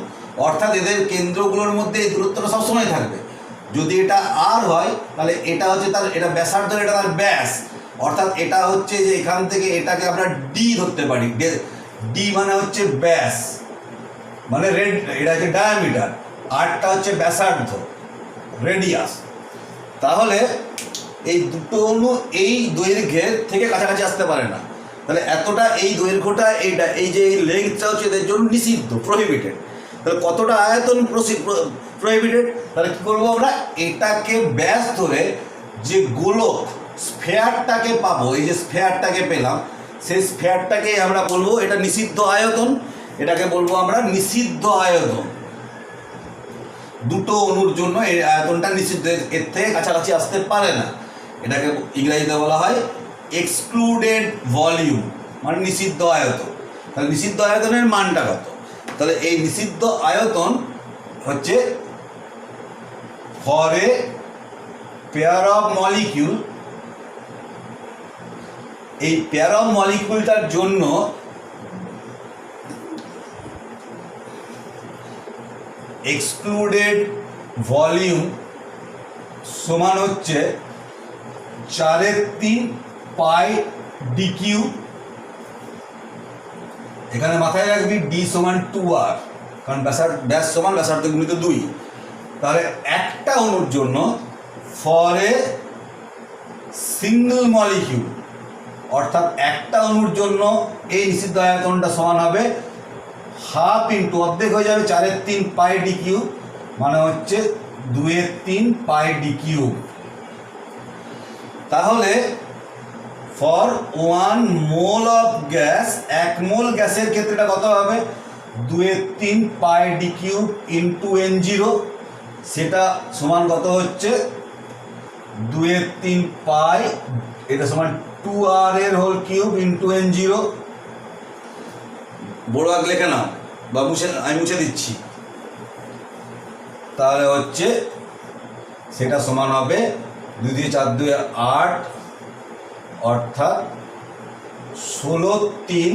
অর্থাৎ এদের কেন্দ্রগুলোর মধ্যে এই দূরত্বটা সবসময় থাকবে। যদি এটা আর হয় তাহলে এটা হচ্ছে তার, এটা ব্যাসার্ধ, এটা তার ব্যাস, অর্থাৎ এটা হচ্ছে যে এখান থেকে এটাকে আমরা ডি ধরতে পারি। ডি মানে হচ্ছে ব্যাস, মানে এটা হচ্ছে ডায়ামিটার, আরটা হচ্ছে ব্যাসার্ধ, রেডিয়াস। তাহলে এই দুটো অণু এই দৈর্ঘ্যের থেকে কাছাকাছি আসতে পারে না, তাহলে এতটা এই দৈর্ঘ্যটা এইটা, এই যে এই লেন্থটা হচ্ছে এদের জন্য নিষিদ্ধ, প্রহিবিটেড। তাহলে কতটা আয়তন প্রহিবিটেড, তাহলে কী করবো আমরা, এটাকে ব্যাস ধরে যে গোলক স্ফেয়ারটাকে পাবো, এই যে স্ফেয়ারটাকে পেলাম, সেই স্ফেয়ারটাকে আমরা বলবো এটা নিষিদ্ধ আয়তন, এটাকে বলবো আমরা নিষিদ্ধ আয়তন। দুটো অণুর জন্য এই আয়তনটা নিষিদ্ধ, এর থেকে কাছাকাছি আসতে পারে না, এটাকে ইংরেজিতে বলা হয় এক্সক্লুডেড ভলিউম, মানে নিষিদ্ধ আয়তন। তাহলে নিষিদ্ধ আয়তনের মানটা কত, তাহলে এই নিষিদ্ধ আয়তন হচ্ছে for a pair of molecule, এই পেয়ার অফ মলিকিউলটার জন্য এক্সক্লুডেড ভলিউম সমান হচ্ছে 4/3 পাই ডি কিউ। এখানে মাথায় রাখবি ডি সমান 2r, কারণ ব্যাস সমান ব্যাসার্ধ গুণিত 2। তাহলে একটা অণুর জন্য ফর এ সিঙ্গল মলিকিউল, অর্থাৎ একটা অণুর জন্য এই নিষিদ্ধ আয়তনটা সমান হবে হাফ ইন্টু, অর্ধেক হয়ে যাবে 4/3 পাই ডি কিউ, মানে হচ্ছে 2/3 পাই ডি কিউ। তাহলে for 1 mole of gas, 1 mole গ্যাসের ক্ষেত্রেটা কত হবে, 2/3 পাই ডি কিউব ইন্টু n0, সেটা সমান কত হচ্ছে 2/3 পাই, এটা সমান 2r এর হোল কিউব ইন্টু n0। বড় আগ লেখে নাও বা আমি মুছে দিচ্ছি, তাহলে হচ্ছে সেটা সমান হবে 2 দিয়ে 4 2 8, অর্থাৎ 16/3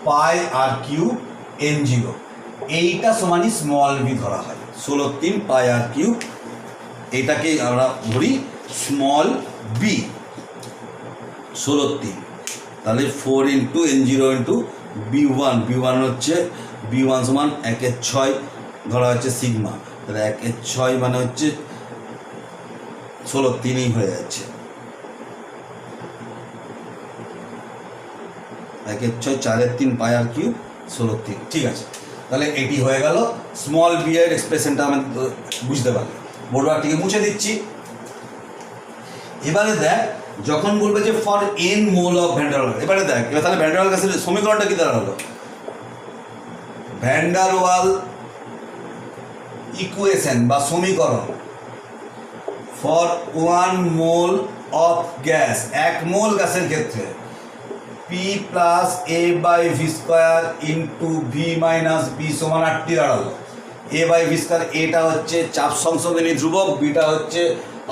পাই আর কিউব n0, এইটা সমানই স্মল বি ধরা হয়। 16/3 পাই আর কিউব, এইটাকে আমরা ধরি স্মল বি, 16/3। তাহলে 4 into n0 into b1, b1 হচ্ছে b1 সমান 1/6 ধরা হচ্ছে সিগমা, তাহলে 1/6 মানে হচ্ছে 16/3 হয়ে যাচ্ছে, 1/6 4/3 পাই আর কিউব 16/3। ঠিক আছে, তাহলে এটি হয়ে গেল স্মল বি এর এক্সপ্রেশনটা আমি বুঝতে পারলাম। বড় আরটিকে মুছে দিচ্ছি। এবারে দেখ, যখন বলবে যে for N mole of van der Waal, এবারে দেখ এবার তাহলে ভ্যান ডার ওয়াল গ্যাসের সমীকরণটা কি দাঁড়ালো, ভ্যান ডার ওয়াল ইকুয়েশন বা সমীকরণ for 1 mole of gas, 1 mole গ্যাসের ক্ষেত্রে P plus A by V square into V minus B সমান RT দাঁড়ালো। A বাই ভি স্কোয়ার, এটা হচ্ছে চাপ সংশোধনী ধ্রুবক, বিটা হচ্ছে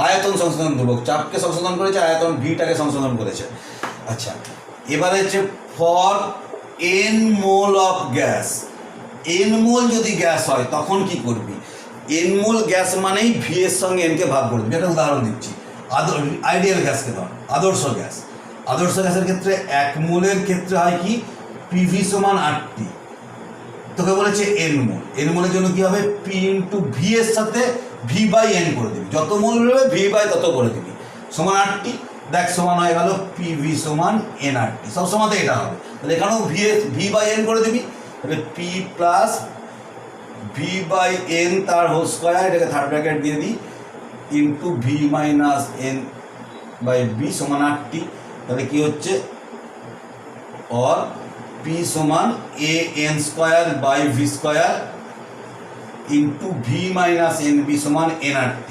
আয়তন সংশোধন ধ্রুবক, চাপকে সংশোধন করেছে, আয়তন ভিটাকে সংশোধন করেছে। আচ্ছা, এবারে হচ্ছে for N mole of gas, N mole যদি গ্যাস হয় তখন কি করবি, এন মোল গ্যাস মানেই ভি এর সঙ্গে এনকে ভাগ করে দিবি। একটা উদাহরণ দিচ্ছি, আইডিয়াল গ্যাসকে ধর, আদর্শ গ্যাস, আদর্শ গ্যাসের ক্ষেত্রে 1 মোলের ক্ষেত্রে হয় কি, পিভি সমান RT, তোকে বলেছে এন মোল, এন মোলের জন্য কি হবে, পি ইন্টু ভি এর সাথে ভি বাই এন করে দিবি, যত মোল বেরোবে ভি বাই তত করে দিবি, সমান RT। দেখ সমান হয়ে গেল পিভি সমান NRT, সব সময়তে এটা হবে। তাহলে এখানেও ভি বাই এন করে দিবি, তাহলে P plus V by N তার হোল স্কোয়ার, এটাকে থার্ড ব্র্যাকেট দিয়ে দিই, into V minus N by B সমান RT। তাহলে কি হচ্ছে, और P সমান A N square by V square into V minus N B সমান NRT।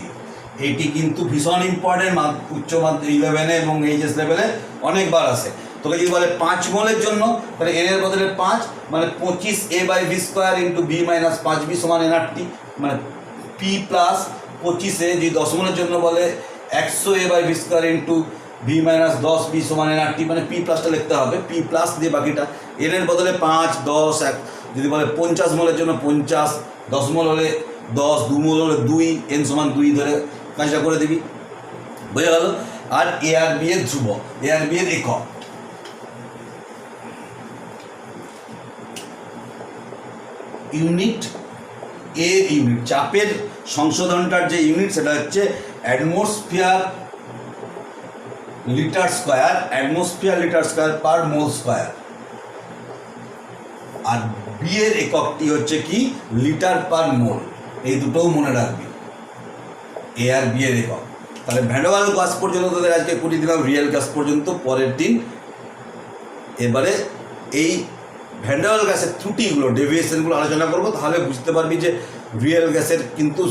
এটি কিন্তু ভীষণ ইম্পর্টেন্ট উচ্চ মাধ্যমিক 11-এ এবং এইচএস লেভেলে অনেকবার আসে। তোকে যদি বলে 5 মোলের জন্য, তাহলে এন এর বদলে 5 মানে 25A/v² into b minus 5b সমান nRT, মানে p প্লাস 25A। যদি 10 মোলের জন্য বলে 100A/v² into b minus 10b সমান nRT, মানে p প্লাসটা লিখতে হবে, p প্লাস দিয়ে বাকিটা। এন এর বদলে 5, 10, 1 যদি বলে 50 মোলের জন্য 50, 10 মোল হলে 10, 2 মোল হলে 2, n সমান 2 ধরে কাজটা করে দিবি, বোঝা গেল। আর এ আর বি এর ধ্রুবক, এ আর বি এর একক, ইউনিট এ ইউনিট, চাপের সংশোধনটার যে ইউনিট সেটা হচ্ছে atmosphere litre square, atmosphere litre square per mole square. আর বি এর এককটি হচ্ছে কি লিটার পার মোল, এই দুটোও মনে রাখবি, এ আর বি এর একক। তাহলে ভ্যান ডার ওয়ালস গ্যাস পর্যন্ত তোদের আজকে করিয়ে দিলাম, রিয়েল গ্যাস পর্যন্ত। পরের দিন এবারে এই ভ্যান ডার ওয়ালস গ্যাসের ত্রুটিগুলো, ডেভিয়েশনগুলো আলোচনা করবো, তাহলে বুঝতে পারবি যে রিয়েল গ্যাসের কিন্তু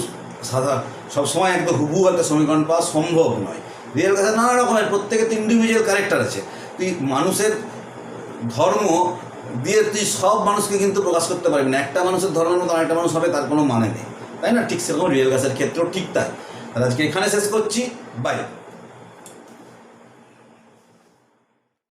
সবসময় একদম হুবহু একটা সমীকরণ পাওয়া সম্ভব নয়। রিয়েল গ্যাসের নানা রকমের প্রত্যেকের ইন্ডিভিজুয়াল ক্যারেক্টার আছে। তুই মানুষের ধর্ম দিয়ে তুই সব মানুষকে কিন্তু প্রকাশ করতে পারবি না। একটা মানুষের ধর্মের মতো আরেকটা মানুষ হবে তার কোনো মানে নেই, তাই না? ঠিক সেরকম রিয়েল গ্যাসের ক্ষেত্রেও ঠিক তাই। তাহলে আজকে এখানে শেষ করছি, বাই।